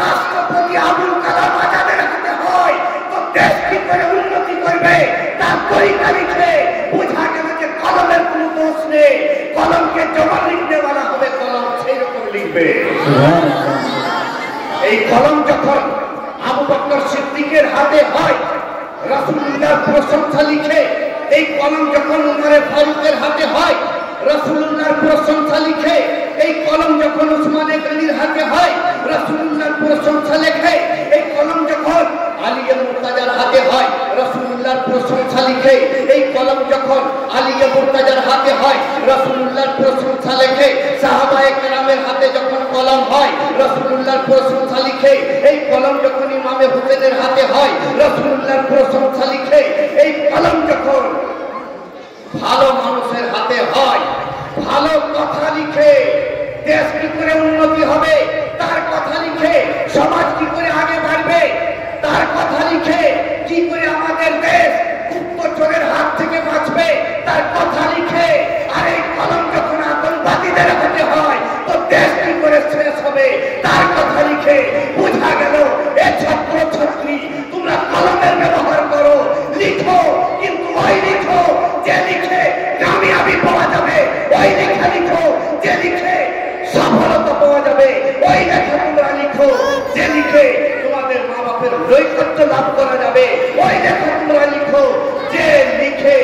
রাষ্ট্রপতি আবুল কালাম আজাদের হাতে হয়, তো দেশ কি করে উন্নতি করবে তার তরিকা লিখে। বোঝা গেল যে কলমের কোনো দোষ নেই। কলমকে জবাব লিখতে বলা হবে, কলম সেই রকম লিখবে। এই কলম যখন আবু বকর সিদ্দিকের হাতে হয়, রাসূলুল্লাহর প্রশংসা লিখে। এই কলম যখন উমরে ফারুকের হাতে হয়, রাসূলুল্লাহর প্রশংসা লিখে। এই কলম যখন উসমানে গনির হাতে হয়, রাসূলুল্লাহর প্রশংসা লেখে। এই কলম যখন আলী মুর্তাজার হাতে হয়, রাসূলুল্লাহর প্রশংসা লিখে। এই কলম যখন আলী মুর্তাজার হাতে হয়, রাসূলুল্লাহর প্রশংসা লেখে। সাহাবায়ে কলম যখন ইমামে হুসেনের হাতে হয়, রাসূলুল্লাহর প্রশংসা লিখে, এই কলম যখন ভালো মানুষের হাতে হয়, ভালো কথা লিখে, দেশ কি করে উন্নতি হবে তার কথা লিখে, সমাজ কি করে আগে বাড়বে তার কথা লিখে, কি করে আমাদের দেশ গুপ্তচরের হাত থেকে বাঁচবে তার কথা লিখে, আর এই কলম যখন আতঙ্কবাদীদের হাতে হয় তো দেশ কি করে শেষ হবে তার কথা লিখে। বোঝা গেল এ ছাত্র ছাত্রী তোমরা কলমের ব্যবহার করো, লিখো, কিন্তু ওই লিখো যে লিখে কামিয়াবি পাওয়া যাবে, ওই লেখা লিখো যে লিখে সফলতা পাওয়া যাবে, ওই লেখা তোমরা লিখো যে লিখে তোমাদের মা বাপের নৈকট্য লাভ করা যাবে, ওই লেখা তোমরা লিখো যে লিখে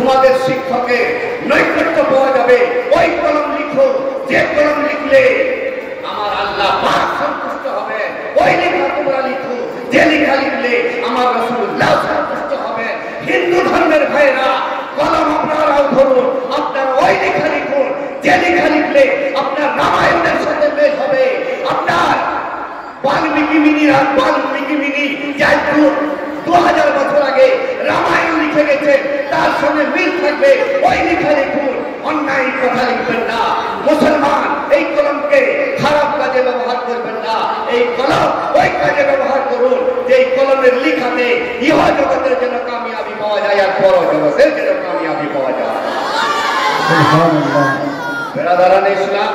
তোমাদের শিক্ষকের নৈকট্য পাওয়া যাবে, ওই কলম লিখো যে কলম লিখলে আমার আল্লাহ পাক সন্তুষ্ট হবে, ওই লেখা তোমরা লিখো যে লেখা লিখলে আমার রাসূলুল্লাহ সন্তুষ্ট হবে। হিন্দু ধর্মের ভাইরা, কলম আপনারাও ধরুন, আপনারা ওই লেখা লিখুন যে লেখা লিখলে আপনার রামায়ণের সাথে মেল হবে, আপনার বাল্মীকি মিনি যাই 2000 বছর আগে রামায়ণ লিখে গেছে তার সঙ্গে মিল থাকবে, ওই লেখা লিখুন, অন্যায় কথা লিখবেন না। মুসলমান এই কলমকে খারাপ কাজে ব্যবহার করবেন না, এই কলম ওই কাজে ব্যবহার করুন যে এই কলমের লিখাতে ইহ জগতের জন্য কামিয়াবি পাওয়া যায় আর পর জগতের জন্য কামিয়াবি পাওয়া যায়। বেরাদারান ইসলাম,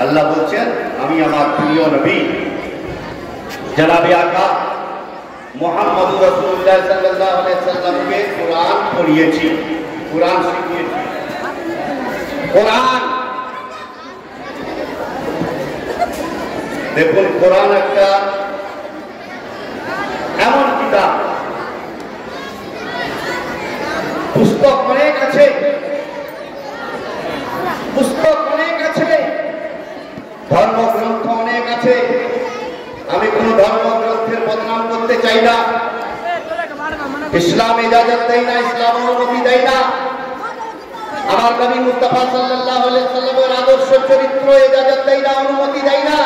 আল্লাহ বলছেন আমি আমার প্রিয় নবী জনাবে আকা মুহাম্মদ রাসূলুল্লাহ সাল্লাল্লাহু আলাইহি ওয়াসাল্লামকে কোরআন পড়িয়েছি, কোরআন শিখিয়েছি। কোরআন দেখুন, কোরআন একটা এমন কিতাব, পুস্তক অনেক আছে, ধর্মগ্রন্থ অনেক আছে, আমি কোন ধর্মগ্রন্থের বদনাম করতে চাই না। ইসলাম ইজাজত দেয় না, ইসলাম অনুমতি দেয় না। আমার নবী মুস্তাফা সাল্লাল্লাহু আলাইহি ওয়াসাল্লামের আদর্শ চরিত্র ইজাজত দেয় না, অনুমতি দেয় না।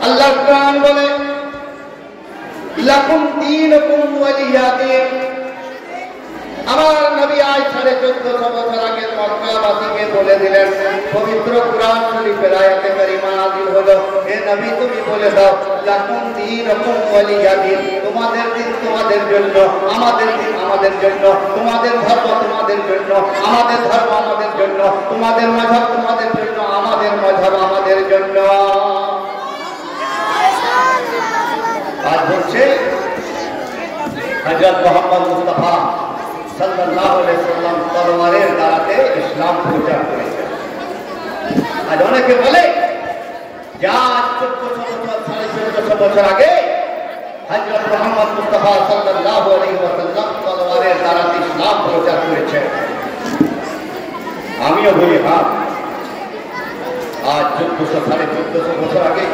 আল্লাহ কোরআন বলে লাকুম দীনুকুম ওয়ালিয়া দীন। আমার নবী আজ 1450 বছর আগে মক্কাবাসীকে বলে দিলেন, পবিত্র কোরআন শরীফের আয়াতে কারিমা নাযিল হলো, হে নবী তুমি বলে দাও লাকুম দীনুকুম ওয়ালিয়া দীন, তোমাদের দিন তোমাদের জন্য, আমাদের দিন আমাদের জন্য, তোমাদের ধর্ম তোমাদের জন্য, আমাদের ধর্ম আমাদের জন্য, তোমাদের মাযহাব তোমাদের জন্য, আমাদের মাযহাব আমাদের জন্য। আজ বলছে হযরত মুহাম্মদ মুস্তাফা সাল্লাল্লাহু আলাইহি ওয়াসাল্লাম তরবারের দ্বারাতে ইসলাম প্রচার করেছেন। আজ অনেকে বলে যে আজ 1400 বছর আগে হযরত মুহাম্মদ মুস্তাফা সাল্লাল্লাহু আলাইহি ওয়াসাল্লাম তরবারের দ্বারাতে ইসলাম প্রচার করেছেন। আমিও বলি হ্যাঁ, আজ 1400 বছর আগে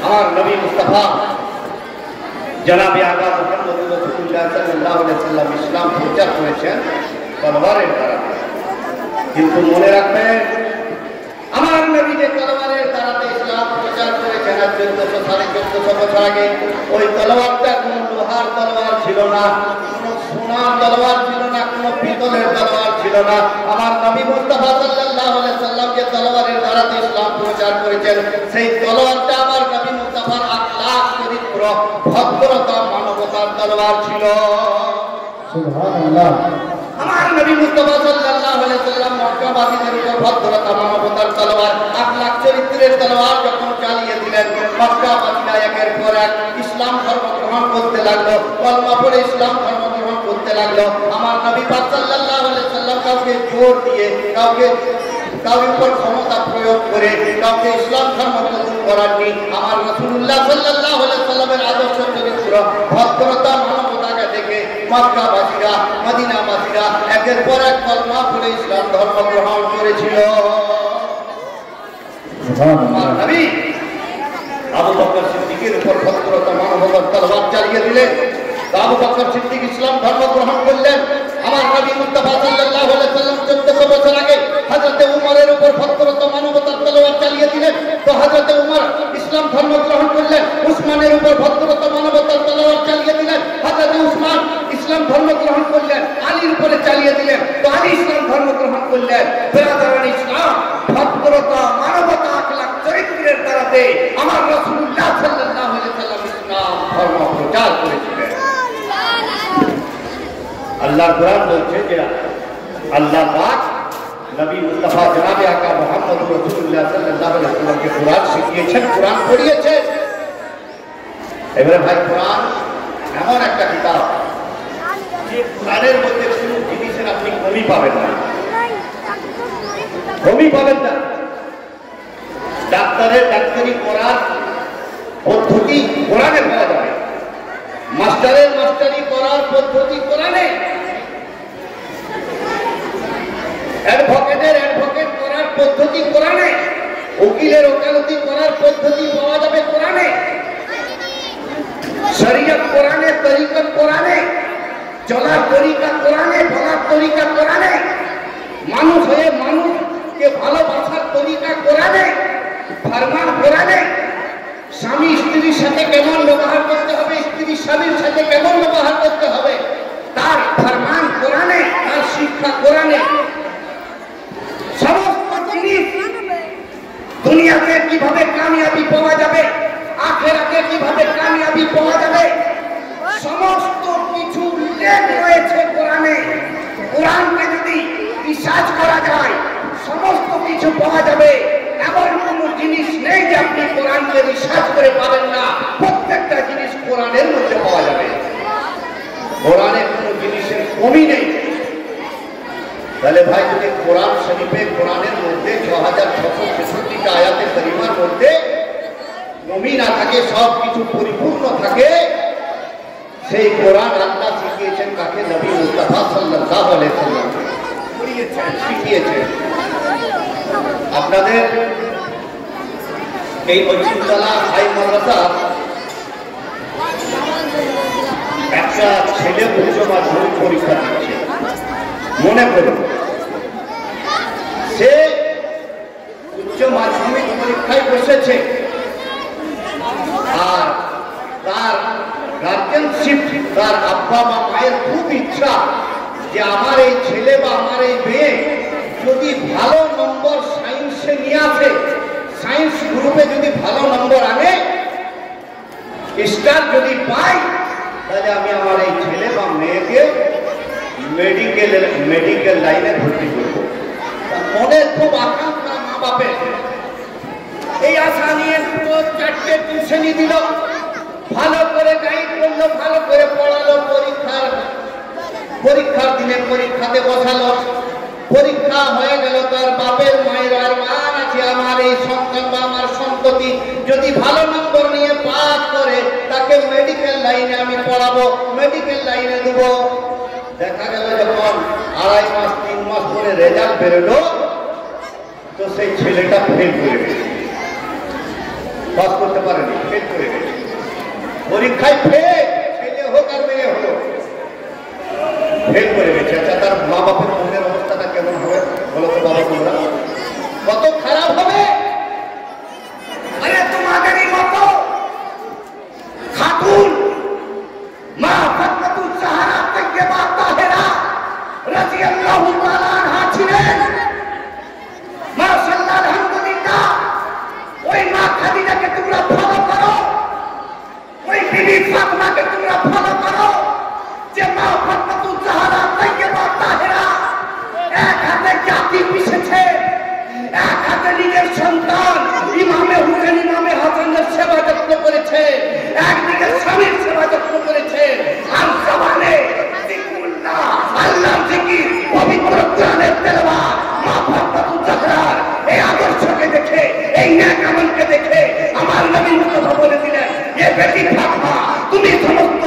আমার নবী মুস্তাফা জনাবে আকা মুহাম্মদ রাসূলুল্লাহ সাল্লাল্লাহু আলাইহি ওয়াসাল্লাম ইসলাম প্রচার করেছেন তরবারের দ্বারা। কিন্তু মনে রাখবেন, আমার নবী যে তরবারের দ্বারাতে ইসলাম প্রচার করেছেন 1400 বছর আগে, ওই তলোয়ারটা কোনো লোহার তলোয়ার ছিল না, কোনো সোনার তলোয়ার ছিল না, কোনো পিতলের তলোয়ার ছিল না। আমার নবী মুস্তাফা সাল্লাল্লাহু আলাইহি ওয়াসাল্লাম যে তলোয়ারের দ্বারাতে ইসলাম প্রচার করেছেন, সেই তলোয়ারটা আমার নবী মুস্তাফার আখলাক, চরিত্র, ভদ্রতা, মানবতার তলোয়ার ছিল। সুবহানাল্লাহ। আমার নবী মুস্তাফা সাল্লাল্লাহু আলাইহি ওয়াসাল্লাম মক্কাবাসীদের উপর ভদ্রতা, মানবতার তলোয়ার, আখলাক, চরিত্রের তলোয়ার যখন চালিয়ে দিলেন, মক্কাবাসীরা একের পর এক ইসলাম ধর্ম গ্রহণ করতে লাগলো, কলমা পড়ে ইসলাম ধর্ম গ্রহণ করতে লাগলো। আমার নবী পাক সাল্লাল্লাহু আলাইহি ওয়াসাল্লাম কাউকে জোর দিয়ে, কাউকে উপর ক্ষমতা প্রয়োগ করে কাউকে ইসলাম ধর্ম কবুল করাননি। আমার রাসূলুল্লাহ সাল্লাল্লাহু আলাইহি ওয়াসাল্লামের আদর্শ চরিত্র, ভদ্রতা, মানবতাকে দেখে মক্কাবাসীরা, মদিনাবাসীরা একের পর এক কলমা পড়ে ইসলাম ধর্ম গ্রহণ করেছিল। আমার নবী আবু বকর সিদ্দিকের উপর ভদ্রতা, মানবতার তলোয়ার চালিয়ে দিলেন। আবু বকর সিদ্দিক ইসলাম ধর্ম গ্রহণ করলেন। আমার নবী মুস্তাফা সাল্লাল্লাহু আলাইহি ওয়াসাল্লাম 1400 ইসলাম ধর্ম গ্রহণ করলেন, আলীর উপরে চালিয়ে দিলেন, তো আলী ইসলাম ধর্ম গ্রহণ করলেন। বেরাদারান ইসলাম, ভদ্রতা, মানবতা, আখলাক, চরিত্রের দ্বারাতে আমার রাসূলুল্লাহ সাল্লাল্লাহু আলাইহি ওয়াসাল্লাম ইসলাম ধর্ম প্রচার করেছিলেন। আল্লাহর কোরআন বলছে যে আল্লাহ পাক নবী মুস্তাফা জনাবে আকা মুহাম্মদুর রাসূলুল্লাহ সাল্লাল্লাহু আলাইহি ওয়াসাল্লামকে কোরআন শিখিয়েছেন, কোরআন পড়িয়েছেন। এবারে ভাই, কোরআন এমন একটা কিতাব যে কোরআনের মধ্যে কোনো জিনিসের আপনি কমি পাবেন না, কমি পাবেন না। ডাক্তারের ডাক্তারি করার পদ্ধতি কোরআনে পাওয়া যাবে, মাস্টারের মাস্টারি করার পদ্ধতি কোরআনে, অ্যাডভোকেটের অ্যাডভোকেট করার পদ্ধতি কোরআনে, উকিলের ওকালতি করার পদ্ধতি পাওয়া যাবে কোরআনে, শরীয়ত কোরআনে, তরিকত কোরআনে, চলার তরিকা কোরআনে, বলার তরিকা কোরআনে, মানুষ হয়ে মানুষকে ভালোবাসার তরিকা কোরআনে, ফরমান কোরআনে, স্বামী স্ত্রীর সাথে কেমন ব্যবহার করতে হবে, স্ত্রী স্বামীর সাথে কেমন ব্যবহার করতে হবে, তার ফরমান কোরআনে, তার শিক্ষা কোরআনে। সমস্ত জিনিস, দুনিয়াতে কিভাবে কামিয়াবি পাওয়া যাবে, আখিরাতে কিভাবে কামিয়াবি পাওয়া যাবে, সমস্ত কিছু উল্লেখ রয়েছে কোরআনে। কোরআনকে যদি রিসার্চ করা যায় সমস্ত কিছু পাওয়া যাবে। এমন কোন জিনিস নেই যে আপনি কোরআনকে রিসার্চ করে পাবেন না, প্রত্যেকটা জিনিস কোরআনের মধ্যে পাওয়া যাবে। কোরআনে কোনো জিনিসের কমি নেই। তাহলে ভাই, যদি কোরআন শরীফে, কোরআনের মধ্যে ৬৬৬৬টা আয়াতে কারিমার মধ্যে কমি না থাকে, সব কিছু পরিপূর্ণ থাকে, সেই কোরআন আল্লাহ শিখিয়েছেন কাকে? নবী মুস্তাফা সাল্লাল্লাহু আলাইহি ওয়াসাল্লাম পড়িয়েছেন, শিখিয়েছেন। আপনাদের এই ঐতিহ্যতলা হাই মাদ্রাসা একটা ছেলে উচ্চ মাধ্যমিক পরীক্ষা দিচ্ছে, মনে করুন সে উচ্চ মাধ্যমিক পরীক্ষায় বসেছে, আর তার গার্জেনশিপ, তার আব্বা বা মায়ের খুব ইচ্ছা যে আমার এই ছেলে বা আমার এই মেয়ে যদি ভালো নম্বর সায়েন্সে নিয়ে আসে, সায়েন্স গ্রুপে যদি ভালো নম্বর আনে, স্টার যদি পাই, তাহলে আমি আমার এই ছেলে বা মেয়েকে মেডিকেল লাইনে ভর্তি করব। মনে খুব আকাঙ্ক্ষা মা বাপের, এই আশা নিয়ে 4টে টিউশনি দিল, ভালো করে গাইড করলো, ভালো করে পড়ালো, পরীক্ষার দিনে পরীক্ষাতে বসালো। পরীক্ষা হয়ে গেল, তার বাপের মায়ের আর মান আছে আমার এই সন্তান বা আমার সন্ততি যদি ভালো নম্বর নিয়ে পাস করে, তাকে মেডিকেল লাইনে আমি পড়াবো, মেডিকেল লাইনে দেবো। দেখা গেল যখন 2.5 মাস 3 মাস পরে রেজাল্ট বেরোলো, তো সেই ছেলেটা ফেল করে গেছে, পাস করতে পারেনি, ফেল করে গেছে। পরীক্ষায় ফেল, ছেলে হোক আর মেয়ে হলো, ফেল করে গেছে। আচ্ছা, তার মা বাপের মনের অবস্থাটা কেমন হবে বলো তো বাবা, তোমরা কত খারাপ হবে? আরে তোমাদেরই মতো খাতুন মা ফাতেমাতুজ জাহরা তাইয়্যিবা তাহেরা রাদিয়াল্লাহু তাআলা আনহা ছিলেন। মাশাআল্লাহ, আলহামদুলিল্লাহ। ওই মা খাদিজাকে তোমরা ফলো করো, ওই বিবি ফাতেমাকে তোমরা ফলো করো, যে মা ফাতেমাতুজ জাহরা তাইয়্যিবা তাহেরা এক হাতে জাতি পিছেছে, এক হাতে নিজের সন্তান ইমামে হুসেন, ইমামে হাসানের সেবা যত্ন করেছে, একদিকে স্বামীর সেবা যত্ন করেছে, আর জবানে যিকরুল্লাহ, আল্লাহর জিকির, পবিত্র কোরআনের তেলাওয়াত। মা ফাতেমাতুজ জাহরার এই আদর্শকে দেখে, এই নেক আমলকে দেখে আমার নবী মুস্তাফা বলে দিলেন, এ বেটি ফাতেমা, তুমি সমস্ত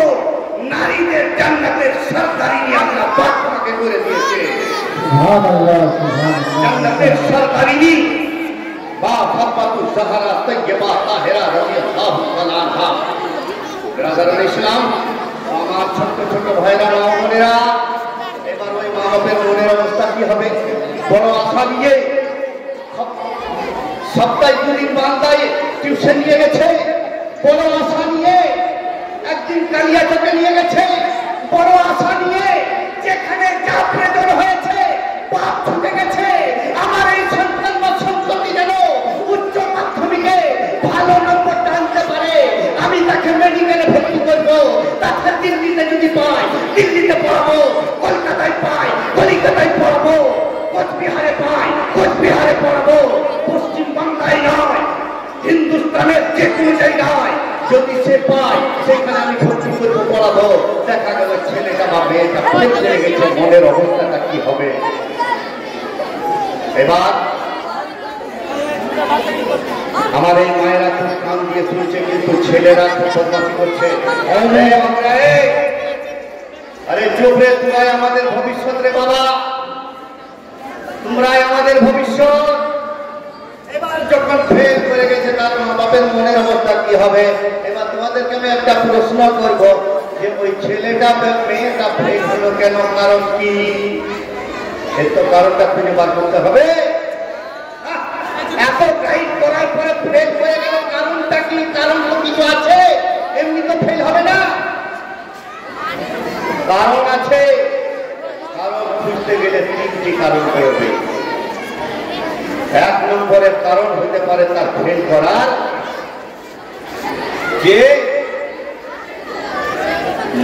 নারীদের জান্নাতের সরদারিনী আল্লাহ পাক তোমাকে করে দিয়েছে। সুবহানাল্লাহ, সুবহানাল্লাহ। জান্নাতের সরদারিনী মা ফাতেমাতুজ জাহরা তাইয়্যিবা তাহেরা রাদিয়াল্লাহু তাআলা আনহা। ব্রাদার ইসলাম, আমার ছোট ছোট ভাইরা, মা বোনেরা, এবার ওই মা বাপের মনের অবস্থা কি হবে? বড় আশা নিয়ে সপ্তাহে 2 দিন বান্দায় টিউশন নিয়ে গেছে, বড় আশা নিয়ে একদিন কালিয়াচকে নিয়ে গেছে, বড় আশা নিয়ে যেখানে যা প্রয়োজন হয়েছে পাপ ছুটে গেছে, আমার এই সন্তান বা সন্ততি যেন উচ্চ মাধ্যমিকে ভালো নম্বরটা আনতে পারে, আমি তাকে মেডিকেলে ভর্তি করবো, তাকে দিল্লিতে যদি পাই দিল্লিতে পড়াবো, কলকাতায় পাই কলকাতায় পড়াবো, কোচবিহারে পাই কোচবিহারে পড়াবো, পশ্চিম বাংলায় নয় হিন্দুস্তানের যে কোনো জায়গায় যদি সে পায় সেখানে আমি ভর্তি করবো, পড়াবো। দেখা গেল ছেলেটা বা মেয়েটা প্লেট লেগে গেছে, মনের অবস্থাটা কি হবে? এবার আমার এই মায়েরা খুব কান দিয়ে শুনছে, কিন্তু ছেলেরা খুব বদমাশি করছে। আরে চুপ রে, তোরাই আমাদের ভবিষ্যৎ রে বাবা, তোমরাই আমাদের ভবিষ্যৎ। এবার যখন ফেল করে গেছে তার মা বাপের মনের অবস্থা কি হবে? এবার তোমাদেরকে আমি একটা প্রশ্ন করব যে ওই ছেলেটা মেয়েটা ফেল হলো কেন, কারণ কি? এর তো কারণটা খুঁজে বার করতে হবে। এত গাইড করার পরে ফেল হয়ে গেল, কারণটা কি? কারণ তো কিছু আছে, এমনি তো ফেল হবে না, কারণ আছে। কারণ খুঁজতে গেলে তিনটি কারণ হবে। এক নম্বরের কারণ হতে পারে তার ফেল করার যে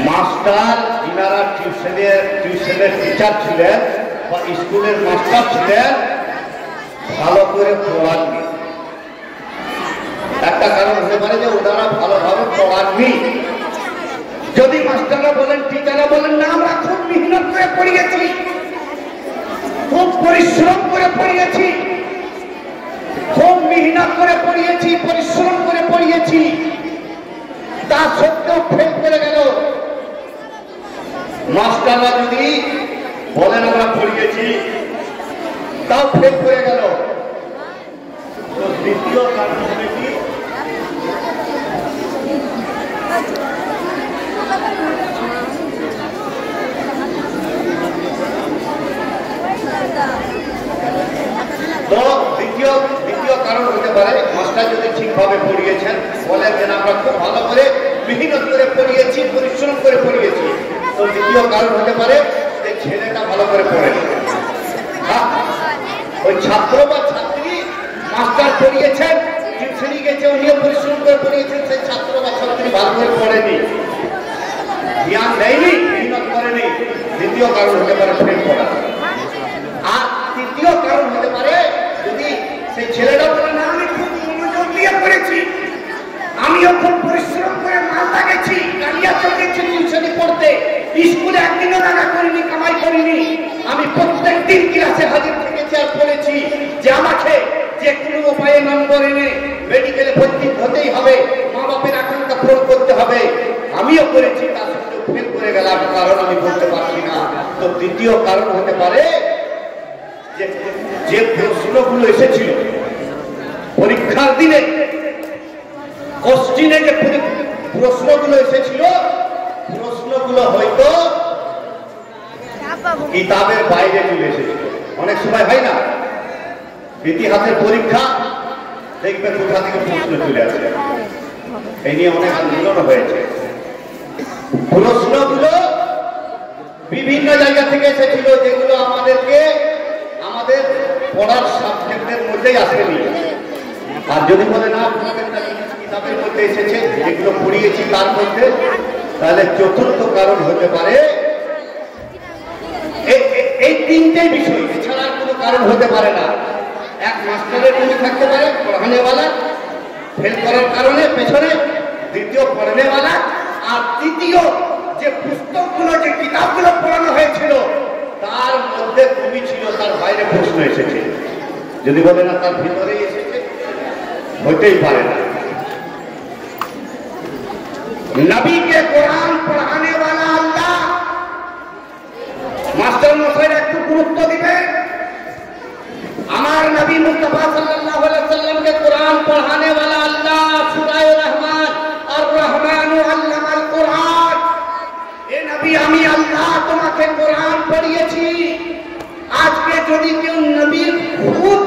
মাস্টার, যিনারা টিউশনের টিচার ছিলেন বা স্কুলের মাস্টার ছিলেন, ভালো করে পড়াননি। একটা কারণ হতে পারে যে ওনারা ভালোভাবে পড়াননি। যদি মাস্টাররা বলেন, টিচাররা বলেন, না আমরা খুব মেহনত করে পড়িয়েছি, খুব পরিশ্রম করে পড়িয়েছি, খুব মেহনত করে পড়িয়েছি, পরিশ্রম করে পড়িয়েছি, তা সত্ত্বেও ফেল করে গেল। মাস্টাররা যদি বলেন আমরা পড়িয়েছি, তাও ফেল করে গেল, তো দ্বিতীয় কারণ হবে কি? তো দ্বিতীয় কারণ হতে পারে মাস্টার যদি ঠিকভাবে পড়িয়েছেন, বলেন যে আমরা খুব ভালো করে মেহনত করে পড়িয়েছি, পরিশ্রম করে পড়িয়েছি, তো দ্বিতীয় কারণ হতে পারে যে ছেলেটা ভালো করে পড়েনি। ওই ছাত্র বা ছাত্রী মাস্টার পড়িয়েছেন, টিউশনি গেছে, উনিও পরিশ্রম করে পড়িয়েছেন, সেই ছাত্র বা ছাত্রী ভালো করে পড়েনি, জ্ঞান দেয়নি, মেহনত করেনি, দ্বিতীয় কারণ হতে পারে ফেল করা। আর তৃতীয় কারণ হতে পারে যদি সেই ছেলেটা বলে, না আমি খুব মনোযোগ দিয়ে পড়েছি, আমিও খুব পরিশ্রম করে মালদা গেছি, কালিয়াচক গেছি টিউশনি পড়তে, স্কুলে একদিনও রাখা করিনি, কামাই করিনি, আমি প্রত্যেক দিন ক্লাসে হাজির থেকেছি আর পড়েছি যে আমাকে যে কোনো উপায়ে নম্বর এনে মেডিকেলে ভর্তি হতেই হবে, মা বাপের আকাঙ্ক্ষা পূরণ করতে হবে, আমিও করেছি, তার সত্ত্বেও ফেল করে গেলাম, কারণ আমি বলতে পারছি না। তো দ্বিতীয় কারণ হতে পারে যে প্রশ্নগুলো এসেছিল পরীক্ষার দিনে, কোশ্চিনে যে প্রশ্নগুলো এসেছিল, প্রশ্নগুলো হয়তো কিতাবের বাইরে চলে এসেছিল। অনেক সময় হয় না, ইতিহাসের পরীক্ষা দেখবে কোথা থেকে প্রশ্ন চলে আসে, এই নিয়ে অনেক আন্দোলন হয়েছে। প্রশ্নগুলো বিভিন্ন জায়গা থেকে এসেছিল, যেগুলো আমাদের পড়ার সাবজেক্টের মধ্যেই আসেনি। আর যদি বলে না কিতাবের মধ্যে এসেছে, যেগুলো পড়িয়েছি তার মধ্যে, তাহলে চতুর্থ কারণ হতে পারে এই তিনটে বিষয়, এছাড়া আর কোনো কারণ হতে পারে না। এক মাস্টারের মধ্যে থাকতে পারে পড়ানেওয়ালা, ফেল করার কারণে পেছনে, দ্বিতীয় পড়ানেওয়ালা, আর তৃতীয় যে পুস্তকগুলো, যে কিতাবগুলো পড়ানো হয়েছিল তার মধ্যে কমি ছিল, তার বাইরে প্রশ্ন এসেছে। যদি বলে না তার ভিতরেই এসেছে, হইতেই পারে না। नबी के कुरान पढ़ाने वाला अल्लाह, मास्टर मशाइरा একটু গুরুত্ব দিবেন। আমার নবী মুস্তাফা সাল্লাল্লাহু আলাইহি ওয়াসাল্লাম के कुरान पढ़ाने वाला अल्लाह, सूरह रहमान, আর-রহমান আল্লামাল কুরআন। এ নবী, আমি আল্লাহ তোমাকে কুরআন পড়িয়েছি। আজকে যদি কেউ নবীর খুদ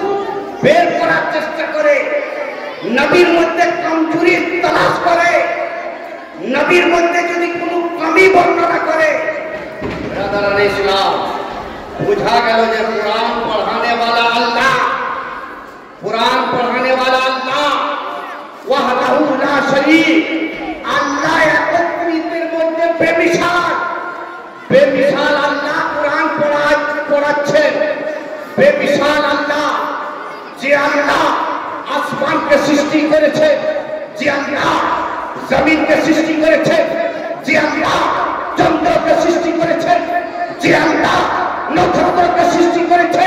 বের করার চেষ্টা করে, নবীর মধ্যে কমজোরি তালাশ করে, নবীর মধ্যে যদি কোনো কমি বর্ণনা করে, ब्रदर इस्लाम बुझा गया जे कुरान पढ़ाने वाला अल्लाह, कुरान पढ़ाने वाला अल्लाह वहदाहु ला शरीक, अल्लाह একত্রিতের মধ্যে বেমিসাল, বেমিসাল আল্লাহ কুরআন পড়াচ্ছেন। বেমিসাল আল্লাহ, যে আল্লাহ আসমানকে সৃষ্টি করেছে, যে আল্লাহ জমিনকে সৃষ্টি করেছে, যে আল্লাহ চন্দ্রকে সৃষ্টি করেছে, যে আল্লাহ নক্ষত্রকে সৃষ্টি করেছে,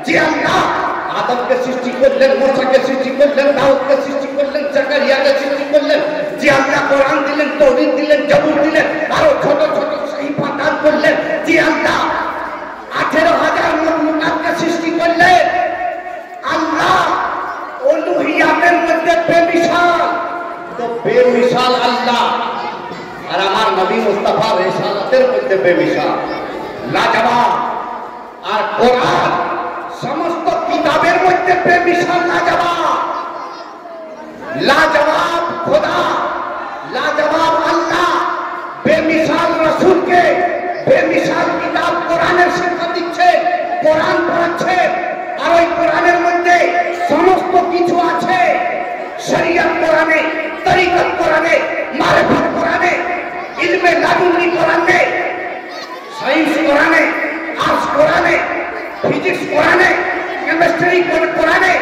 যে আল্লাহ আদমকে সৃষ্টি করলেন, মুসাকে সৃষ্টি করলেন, দাউদকে সৃষ্টি করলেন, জাকারিয়াকে সৃষ্টি করলেন, যে আল্লাহ কোরআন দিলেন, তৌরাত দিলেন, জবুর দিলেন, আরো ছোট ছোট সহিফা দান করলেন, যে আল্লাহ 18,000 মুনাফিককে সৃষ্টি করলেন, আল্লাহ উলুহিয়াতের মধ্যে বেমিসাল। তো বেমিসাল আল্লাহ আর আমার নবী মুস্তাফা রিসালাতের মধ্যে বেমিসাল, লাজবাব। আর কোরআন সমস্ত কিতাবের মধ্যে বেমিসাল, লাজবাব। লাজবাব খোদা, লাজবাব আল্লাহ বেমিসাল রাসূলকে বেমিসাল কিতাব কোরআনের শিক্ষা দিচ্ছে, কোরআন পড়াচ্ছে। আর ওই কোরআনের মধ্যে সমস্ত কিছু আছে, শরীয়ত কোরআনে, তরিকত কোরআনে, মারিফত কোরআনে, ইলমে লাদুন্নি কোরআনে, সায়েন্স কোরআনে, আর্টস কোরআনে, ফিজিক্স কোরআনে, কেমিস্ট্রি কোরআনে,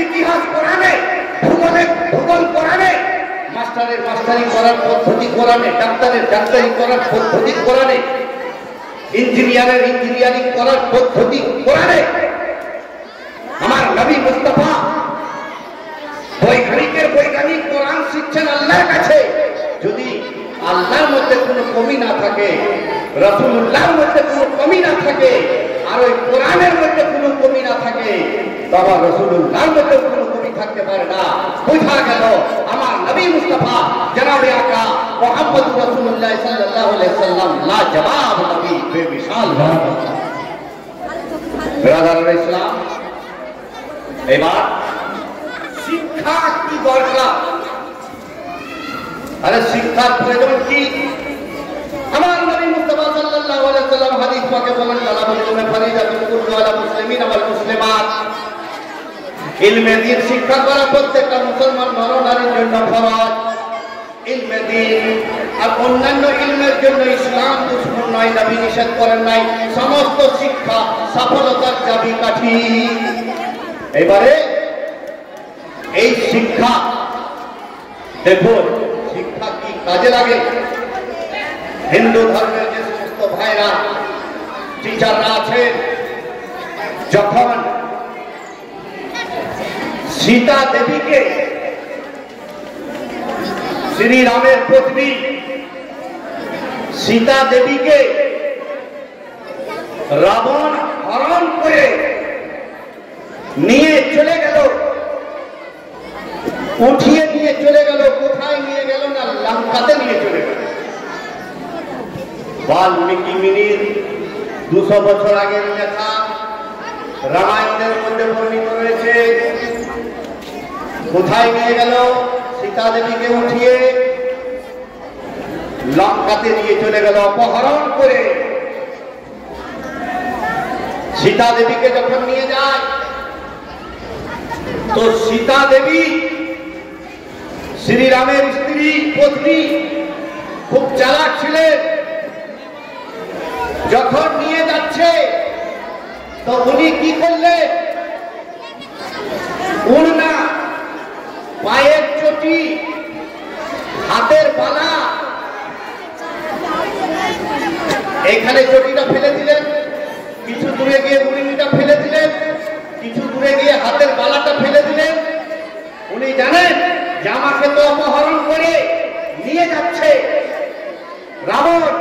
ইতিহাস কোরআনে, ভূগোল কোরআনে, মাস্টারের মাস্টারি করার পদ্ধতি কোরআনে, ডাক্তারের ডাক্তারি করার পদ্ধতি কোরআনে, ইঞ্জিনিয়ারের ইঞ্জিনিয়ারিং করার পদ্ধতি কোরআনে। আমার নবী মুস্তাফা বৈজ্ঞানিকের বৈজ্ঞানিক কোরআন শিখছেন আল্লাহর কাছে। যদি আল্লাহর মধ্যে কোনো কমি না থাকে, রাসূলুল্লাহর মধ্যে কোনো কমি না থাকে, আর ওই কোরআনের মধ্যে কোনো কমি না থাকে, তবে রাসূলুল্লাহর মধ্যে কোনো কমি থাকতে পারে না। বুঝা গেল আমার নবী মুস্তাফা জনাবে আকা মুহাম্মদ রাসূলুল্লাহ সাল্লাল্লাহু আলাইহি সাল্লাম লাজবাব নবী, বেমিসাল ব্রাদার ইসলাম। এবার শিক্ষা কি দরকার? আরে শিক্ষার প্রয়োজন কি? আমার নবী মুস্তাফা সাল্লাল্লাহু আলাইহি সাল্লাম হাদিস পাকে বলেন, তালাবুল ইলমি ফরিদাতুন কুল্লু আলা মুসলিমিন ওয়াল মুসলিমাত। ইলমে দ্বীন শিক্ষা করা প্রত্যেকটা মুসলমান নর নারীর জন্য ফরজ। ইলমে দ্বীন আর অন্যান্য ইলমের জন্য ইসলাম দুশমন নয়, নবী নিষেধ করেন নাই। সমস্ত শিক্ষা সফলতার চাবিকাঠি। এবারে এই শিক্ষা দেখুন, শিক্ষা কি কাজে লাগে। হিন্দু ধর্মের যে সমস্ত ভাইরা টিচাররা আছেন, যখন সীতা দেবীকে, শ্রীরামের পত্নী সীতা দেবীকে রাবণ হরণ করে নিয়ে চলে গেল, উঠিয়ে নিয়ে চলে গেল, কোথায় নিয়ে গেল না, লঙ্কাতে নিয়ে চলে গেল। বাল্মীকি মুনির 200 বছর আগের লেখা রামায়ণের মধ্যে বর্ণিত রয়েছে। কোথায় নিয়ে গেল? সীতা দেবীকে উঠিয়ে লঙ্কাতে নিয়ে চলে গেল অপহরণ করে। সীতা দেবীকে যখন নিয়ে যায়, তো সীতা দেবী শ্রীরামের স্ত্রী পত্নী খুব চালাক ছিলেন। যখন নিয়ে যাচ্ছে, তো উনি কি করলেন? উড়না, পায়ের চটি, হাতের বালা, এখানে চটিটা ফেলে দিলেন, কিছু দূরে গিয়ে উড়নিটা ফেলে দিলেন, কিছু দূরে গিয়ে হাতের বালাটা ফেলে দিলেন। উনি জানেন যে আমাকে তো অপহরণ করে নিয়ে যাচ্ছে রাবণ,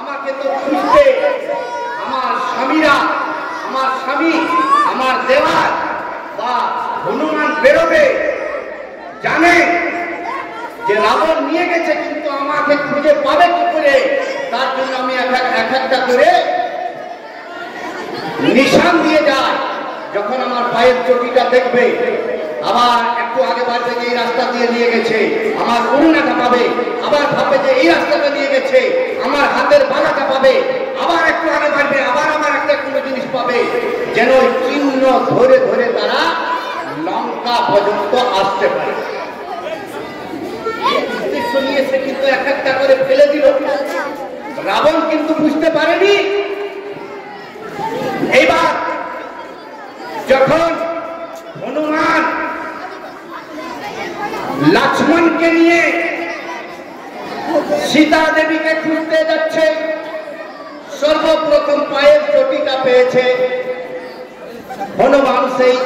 আমাকে তো খুঁজতে আমার স্বামীরা, আমার স্বামী, আমার দেওয়ার বা হনুমান বেরোবে। জানে যে রাবণ নিয়ে গেছে, কিন্তু আমাকে খুঁজে পাবে কি করে? তার জন্য আমি এক একটা করে নিশান দিয়ে যাই। যখন আমার পায়ের চটিটা দেখবে, আবার একটু আগে বাড়বে যে এই রাস্তা দিয়ে নিয়ে গেছে, আমার উড়নাটা পাবে। আবার ভাববে যে এই রাস্তাটা নিয়ে গেছে, আমার হাতের বালাটা পাবে। আবার একটু ধরে ধরে তারা লঙ্কা পর্যন্ত আসতে পারে। উদ্দেশ্য নিয়ে সে কিন্তু এক একটা করে ফেলে দিল। রাবণ কিন্তু বুঝতে পারেনি। এইবার যখন হনুমান লক্ষ্মণকে নিয়ে সীতা দেবীকে খুঁজতে যাচ্ছে, সর্বপ্রথম পায়ের চটিটা পেয়েছে। হনুমান সেই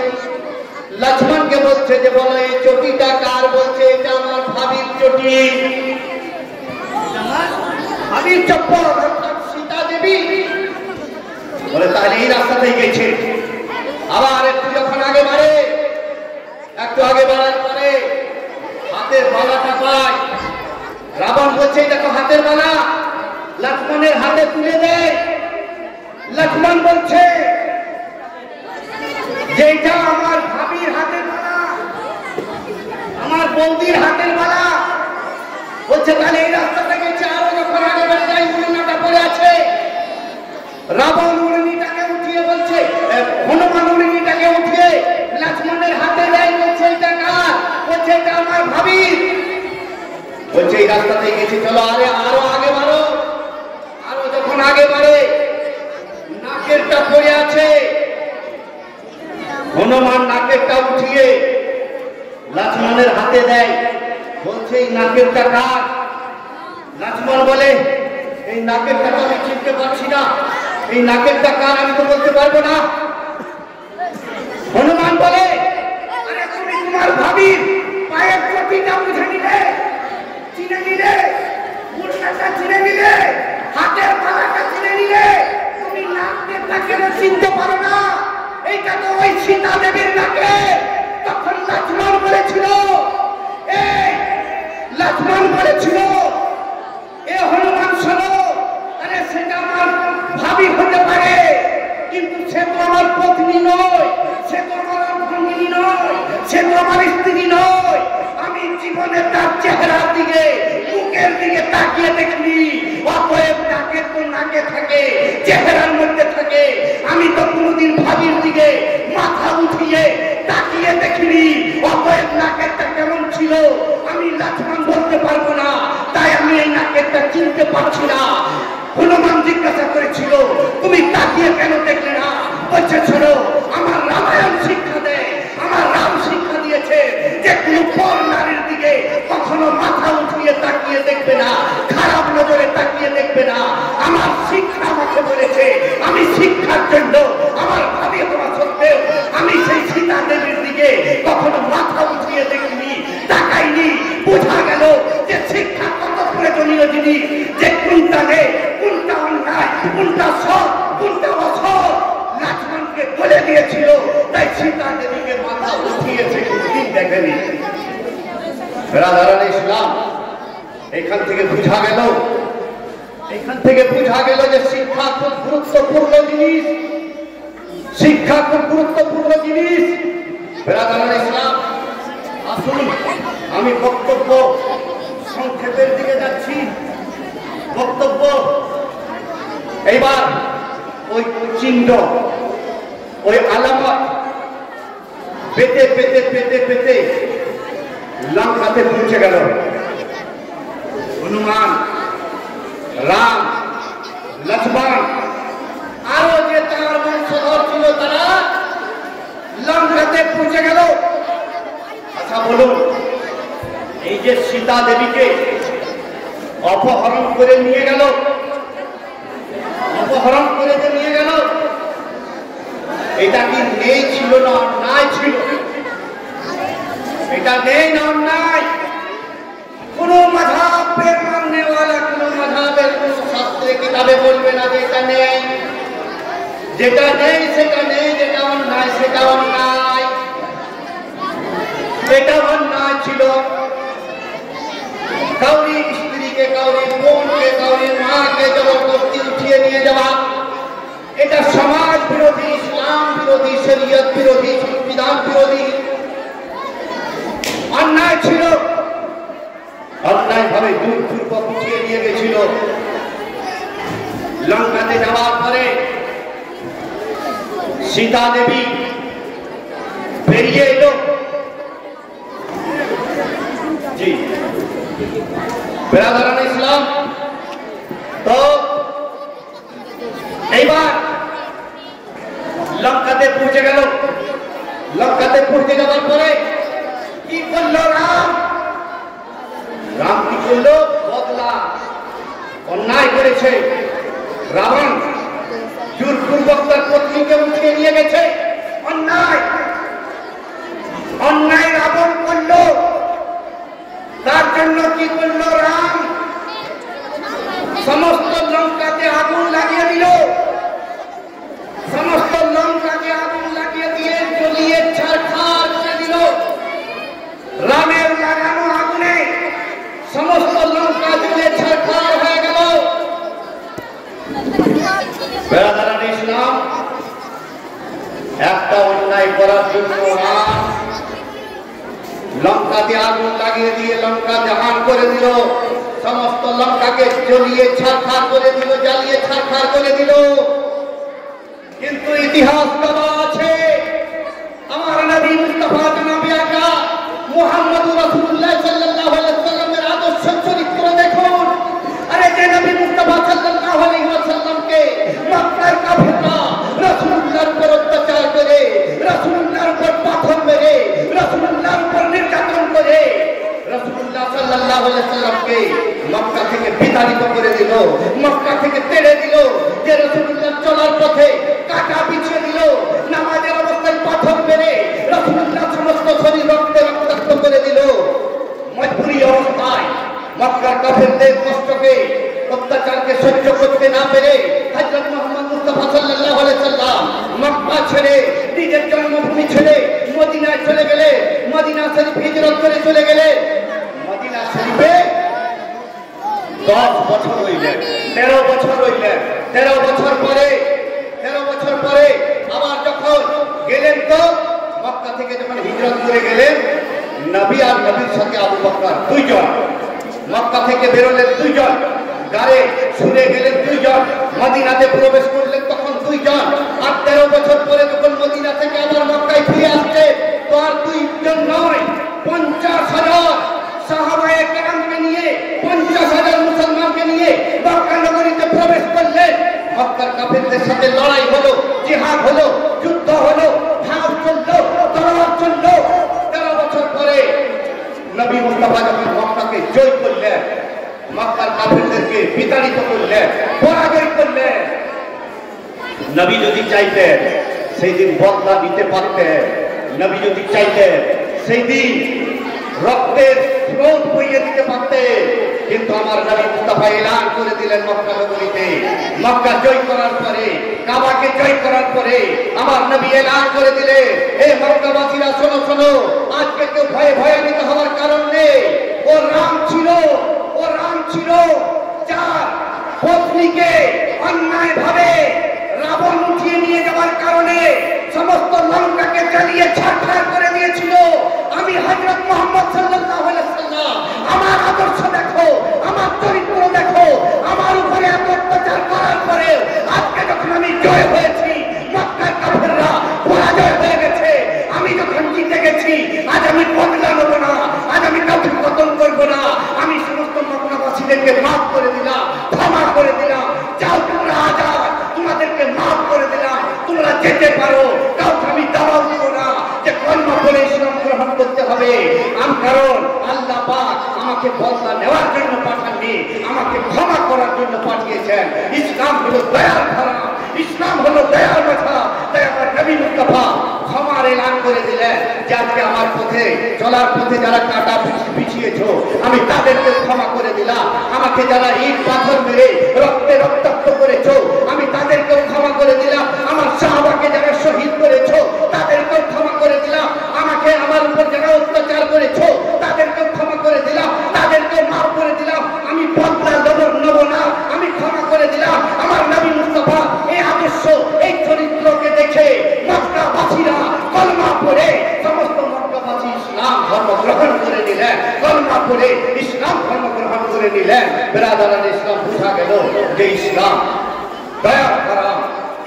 লক্ষ্মণকে বলছে যে বলো এই চটিটা কার? বলছে এটা আমার ভাবির চটি, ভাবির চপ্পল, সীতা দেবী। বলে তাহলে এই রাস্তাতেই গেছে। আবার একটু যখন আগে বাড়ে, একটু আগে বাড়ার পরে হাতের বালাটা পায়। রাবণ বলছে দেখো হাতের বালা, লক্ষ্মণের হাতে তুলে দেয়। লক্ষ্মণ বলছে যে এটা আমার ভাবির হাতের বালা, আমার বৌদির হাতের বালা। বলছে তাহলে এই রাস্তাটা গেছে। আরো যখন আগে বেড়ে যায় উড়নিটা পড়ে আছে। রাবণ উড়নিটাকে উঠিয়ে বলছে, হনুমান উড়নিটাকে উঠিয়ে লক্ষ্মণের হাতে দেয়। বলছে এটা কার? বলছে এটা আমার ভাবির। বলছে এই রাস্তাতে গেছি, চলো আরে আরো আগে বাড়ো। আরো যখন আগে বাড়ে নাকেরটা পড়ে আছে। হনুমান নাকেরটা উঠিয়ে লক্ষ্মণের হাতে দেয়। বলছে এই নাকেরটা কার? লক্ষ্মণ বলে এই নাকেরটা তো আমি চিনতে পারছি না, এই নাকেরটা কার আমি তো বলতে পারবো না। হনুমান বলে আরে তুমি তোমার ভাবির পায়ের চটিটা বুঝে নিলে, চিনে নিলে, মুড়নাটা চিনে নিলে, হাতের মালাটা চিনে নিলে, তুমি নাকেরটা কেন চিনতে পারো না? এইটা তো ওই সীতা দেবীর নাকে। তখন লক্ষ্মণ বলেছিল, এই লক্ষ্মণ বলেছিল এ হনুমান শোনো, আরে সেটা আমার ভাবি হতে পারে, কিন্তু সে তো আমার পত্নী নয়, সে তো আমার ভঙ্গিনী নয়, সে তো আমার স্ত্রী নয়। আমি জীবনে তার চেহারার দিকে, মুখের দিকে তাকিয়ে দেখিনি। অতএব নাকে তো নাকে থাকে, চেহারার মধ্যে থাকে। আমি তো কোনোদিন ভাবির দিকে মাথা উঠিয়ে তাকিয়ে দেখিনি। অতএব নাকেরটা কেমন ছিল আমি লক্ষ্মণ বলতে পারবো না, তাই আমি এই নাকেরটা চিনতে পারছি না। হনুমান জিজ্ঞাসা করেছিল তুমি তাকিয়ে কেন দেখলে না? বলছে শোনো, আমার রামায়ণ শিক্ষা দেয়, আমার রাম শিক্ষা দিয়েছে যে কোনো পর নারীর দিকে কখনো মাথা উঠিয়ে তাকিয়ে দেখবে না, খারাপ নজরে তাকিয়ে দেখবে না। আমার শিক্ষা আমাকে বলেছে, আমি শিক্ষার জন্য আমার ভাবি হওয়া সত্ত্বেও আমি সেই সীতা দেবীর দিকে কখনো মাথা উঠিয়ে দেখিনি, তাকাইনি। বোঝা গেল যে শিক্ষা কত প্রয়োজনীয় জিনিস, যে কোনটা নেই, কোনটা অন্যায়, কোনটা সৎ, কোনটা অসৎ লক্ষ্মণকে বলে দিয়েছিল। তাই সীতা দেবীকে মাথা উঠিয়েছে, কোনদিন দেখেনি। রাধারানী ইসলাম এখান থেকে বোঝা গেল, এখান থেকে বোঝা গেল যে শিক্ষা খুব গুরুত্বপূর্ণ জিনিস, শিক্ষা খুব গুরুত্বপূর্ণ জিনিস। রাধারানী ইসলাম আসুন, আমি বক্তব্য সংক্ষেপের দিকে যাচ্ছি। বক্তব্য এইবার ওই চিহ্ন, ওই আলামত পেতে পেতে পেতে পেতে লঙ্কাতে পৌঁছে গেল। হনুমান, রাম, লক্ষ্মণ আরো যে তার বংশধর ছিল তারা লঙ্কাতে পৌঁছে গেল। আচ্ছা বলুন, এই যে সীতা দেবীকে অপহরণ করে নিয়ে গেল, অপহরণ করে যে নিয়ে গেল, এটা কি নেই ছিল না অন্যায় ছিল? এটা নেই না অন্যায়? কোন মাযহাবের মাননেওয়ালা, কোন মাযহাবের কোন শাস্ত্রে কিতাবে বলবে না যে এটা নেই। যেটা নেই সেটা নেই, যেটা অন্যায় সেটা অন্যায়। এটা অন্যায় ছিল। কাউরি স্ত্রীকে, কাউরি বোনকে, কাউরি মাকে জবরদস্তি উঠিয়ে নিয়ে যাওয়া, এটা সমাজ বিরোধী, ইসলাম বিরোধী, শরীয়ত বিরোধী, সংবিধান বিরোধী অন্যায় ছিল। অন্যায় ভাবে দূরপূর্বক উঠিয়ে নিয়ে গেছিল। লঙ্কাতে যাওয়ার পরে সীতা দেবী বেরিয়ে এলো। জি বেরাদারান ইসলাম, তো এইবার লঙ্কাতে পৌঁছে গেল। লঙ্কাতে পৌঁছে যাওয়ার পরে কি করলো রাম? রাম কি করলো? বদলা, অন্যায় করেছে। রাবণ জোরপূর্বক তার পত্নীকে উঠিয়ে নিয়ে গেছে। অন্যায় অন্যায় রাবণ করলো। তার জন্য কি করলো রাম? সমস্ত লঙ্কাতে আগুন লাগিয়ে দিল। সমস্ত লঙ্কাকে আগুন লাগিয়ে দিয়ে জ্বলিয়ে ছারখার করে দিল। রামের লাগানো আগুনে সমস্ত লঙ্কা জ্বলে ছারখার হয়ে গেল। বেরাদারান ইসলাম, একটা অন্যায় করার জন্য রাম লঙ্কাতে আগুন লাগিয়ে দিয়ে লঙ্কা জাহান করে দিল। সমস্ত লঙ্কাকে জ্বলিয়ে ছারখার করে দিল, জ্বালিয়ে ছারখার করে দিল। কিন্তু ইতিহাস বলা আছে, আমার নবী মুস্তাফা জনাবে আকা মুহাম্মদুর রাসূলুল্লাহ সাল্লাল্লাহু আলাইহি ওয়াসাল্লামের আদর্শ চরিত্র দেখুন। আরে যে নবী মুস্তাফা সাল্লাল্লাহু আলাইহি ওয়াসাল্লামকে মক্কার কাফেররা রাসূলুল্লাহর উপর অত্যাচার করে, রাসূলুল্লাহর উপর পাথর মেরে, রাসূলুল্লাহর উপর নির্যাতন করে রাসূলুল্লাহ সাল্লাল্লাহু আলাইহি ওয়াসাল্লামকে মক্কা থেকে বিতাড়িত করে দিল, মক্কা থেকে তেড়ে দিল। যে রাসূলুল্লাহ চলার পথে কাটা বিছিয়ে দিল, নামাজের অবস্থায় পাথর মেরে রাসূলুল্লাহ সমস্ত শরীর রক্তে রক্তাক্ত করে দিল। মজবুরি অবস্থায় মক্কার কাফেরদের কষ্টকে, অত্যাচারকে সহ্য করতে না পেরে হযরত মুহাম্মদ মুস্তাফা সাল্লাল্লাহু আলাইহি ওয়াসাল্লাম মক্কা ছেড়ে, নিজের জন্মভূমি ছেড়ে মদিনায় চলে গেলে। মদিনা শরীফ হিজরত করে চলে গেলে। মদিনা শরীফে 10 বছর রইলেন, 13 বছর রইলেন। 13 বছর পরে আবার যখন গেলেন, তো মক্কা থেকে যখন হিজরত করে গেলেন, নবী আর নবীর সাথে আবু বকর দুইজন। মক্কা থেকে বেরোলেন দুইজন, গাড়ে ছুটে গেলেন দুইজন, মদিনাতে প্রবেশ করলেন তখন দুইজন। আর 13 বছর পরে যখন মদিনা থেকে আবার মক্কায় ফিরে আসছে, তো আর দুইজন নয়, 50,000 সাহাবায়ে কেরামকে নিয়ে, 50,000 মুসলমানকে নিয়ে মক্কা নগরীতে প্রবেশ করলেন। মক্কার কাফেরদের সাথে লড়াই হলো, জিহাদ হলো, যুদ্ধ হলো, ভাগ চললো, তলোয়ার চললো। 13 বছর পরে নবী মুস্তাফা যখন মক্কাকে জয় করলেন, মক্কার কাফেরদেরকে বিতাড়িত করলেন, পরাজয় করলেন। নবী যদি চাইতেন সেই দিন বদলা নিতে পারতেন। নবী যদি চাইতেন সেই দিন রক্তের স্রোত বইয়ে দিতে পারতেন। কিন্তু আমার নবী মুস্তাফা এলান করে দিলেন মক্কা নগরীতে, মক্কা জয় করার পরে, কাবাকে জয় করার পরে আমার নবী এলান করে দিলেন, হে মক্কাবাসীরা শোনো শোনো, আজকে কেউ ভয়ে ভয়ান্বিত হওয়ার কারণ নেই। ও রাম ছিল যার পত্নীকে অন্যায় ভাবে রাবণ উঠিয়ে নিয়ে যাওয়ার কারণে সমস্ত লঙ্কাকে জ্বালিয়ে ছারখার করে দিয়েছিল। আমি হযরত মুহাম্মদ সাল্লাল্লাহু আলাইহি ওয়াসাল্লাম, আমার আদর্শ দেখো, আমার চরিত্র দেখো, আমার উপরে এত অত্যাচার করার পরে আজকে যখন আমি জয় হয়েছি, মক্কার কাফেররা পরাজয় হয়ে গেছে, আমি যখন জিতে গেছি, আজ আমি বদলা নেব না, আজ আমি কাউকে পতন করব না। আমি সমস্ত মক্কাবাসীদেরকে মাফ করে দিলাম, ক্ষমা করে দিলাম। যাও তোমরা আজাদ, তোমাদেরকে মাফ করে দিলাম, তোমরা যেতে পারো। কাউকে আমি দাওয়াত দেব না যে কলমা পড়ে ইসলাম গ্রহণ করতে হবে। কারণ আল্লাহ পাক আমাকে বদলা নেওয়ার জন্য পাঠাননি, আমাকে ক্ষমা করার জন্য পাঠিয়েছেন। ইসলাম হলো দয়ার ধর্ম, ইসলাম হলো দয়ার কথা। তাই আমার নবী মুস্তাফা ক্ষমার এলান করে দিলেন যে আজকে আমার পথে চলার পথে যারা কাটা পিছিয়েছো, আমি তাদেরকে ক্ষমা করে দিলাম। আমাকে যারা ইট পাথর মেরে রক্তে রক্তাক্ত করেছো, আমি তাদেরকেও ক্ষমা করে দিলাম। আমার সাহাবাকে যারা শহীদ করেছো, তাদেরকেও ক্ষমা করে দিলাম। আমাকে আমার উপর যারা অত্যাচার করেছো, তাদেরকেও ক্ষমা করে দিলাম, তাদেরকেও মাফ করে দিলাম। আমি বদলা নেব না, আমি ক্ষমা করে দিলাম। আমার নবী মুস্তাফা এই আদর্শ, এই চরিত্রকে দেখে মক্কাবাসীরা কলমা পড়ে, সমস্ত মক্কাবাসী ইসলাম ধর্ম গ্রহণ করে নিলেন। কলমা পড়ে ইসলাম ধর্ম গ্রহণ করে নিলেন। বেরাদারান ইসলাম বুঝা গেল যে ইসলাম দয়ার ধর্ম,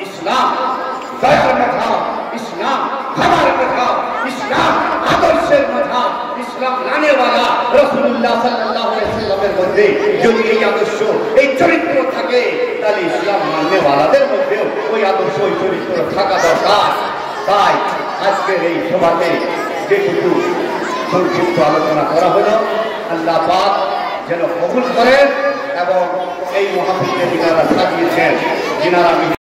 ইসলাম দয়ার কথা, ইসলাম ক্ষমার কথা, মাননেওয়ালা রাসূলুল্লাহ সাল্লাল্লাহু আলাইহি ওয়াসাল্লামের মধ্যে যদি এই আদর্শ এই চরিত্র থাকে তাহলে ইসলাম মাননেওয়ালাদের মধ্যেও ওই আদর্শ ওই চরিত্র থাকা দরকার। তাই আজকের এই সভাতে যেটুকু সংক্ষিপ্ত আলোচনা করা হলো আল্লাহ পাক যেন কবুল করেন এবং এই মহাপুরুষকে যিনারা সাজিয়েছেন যিনারা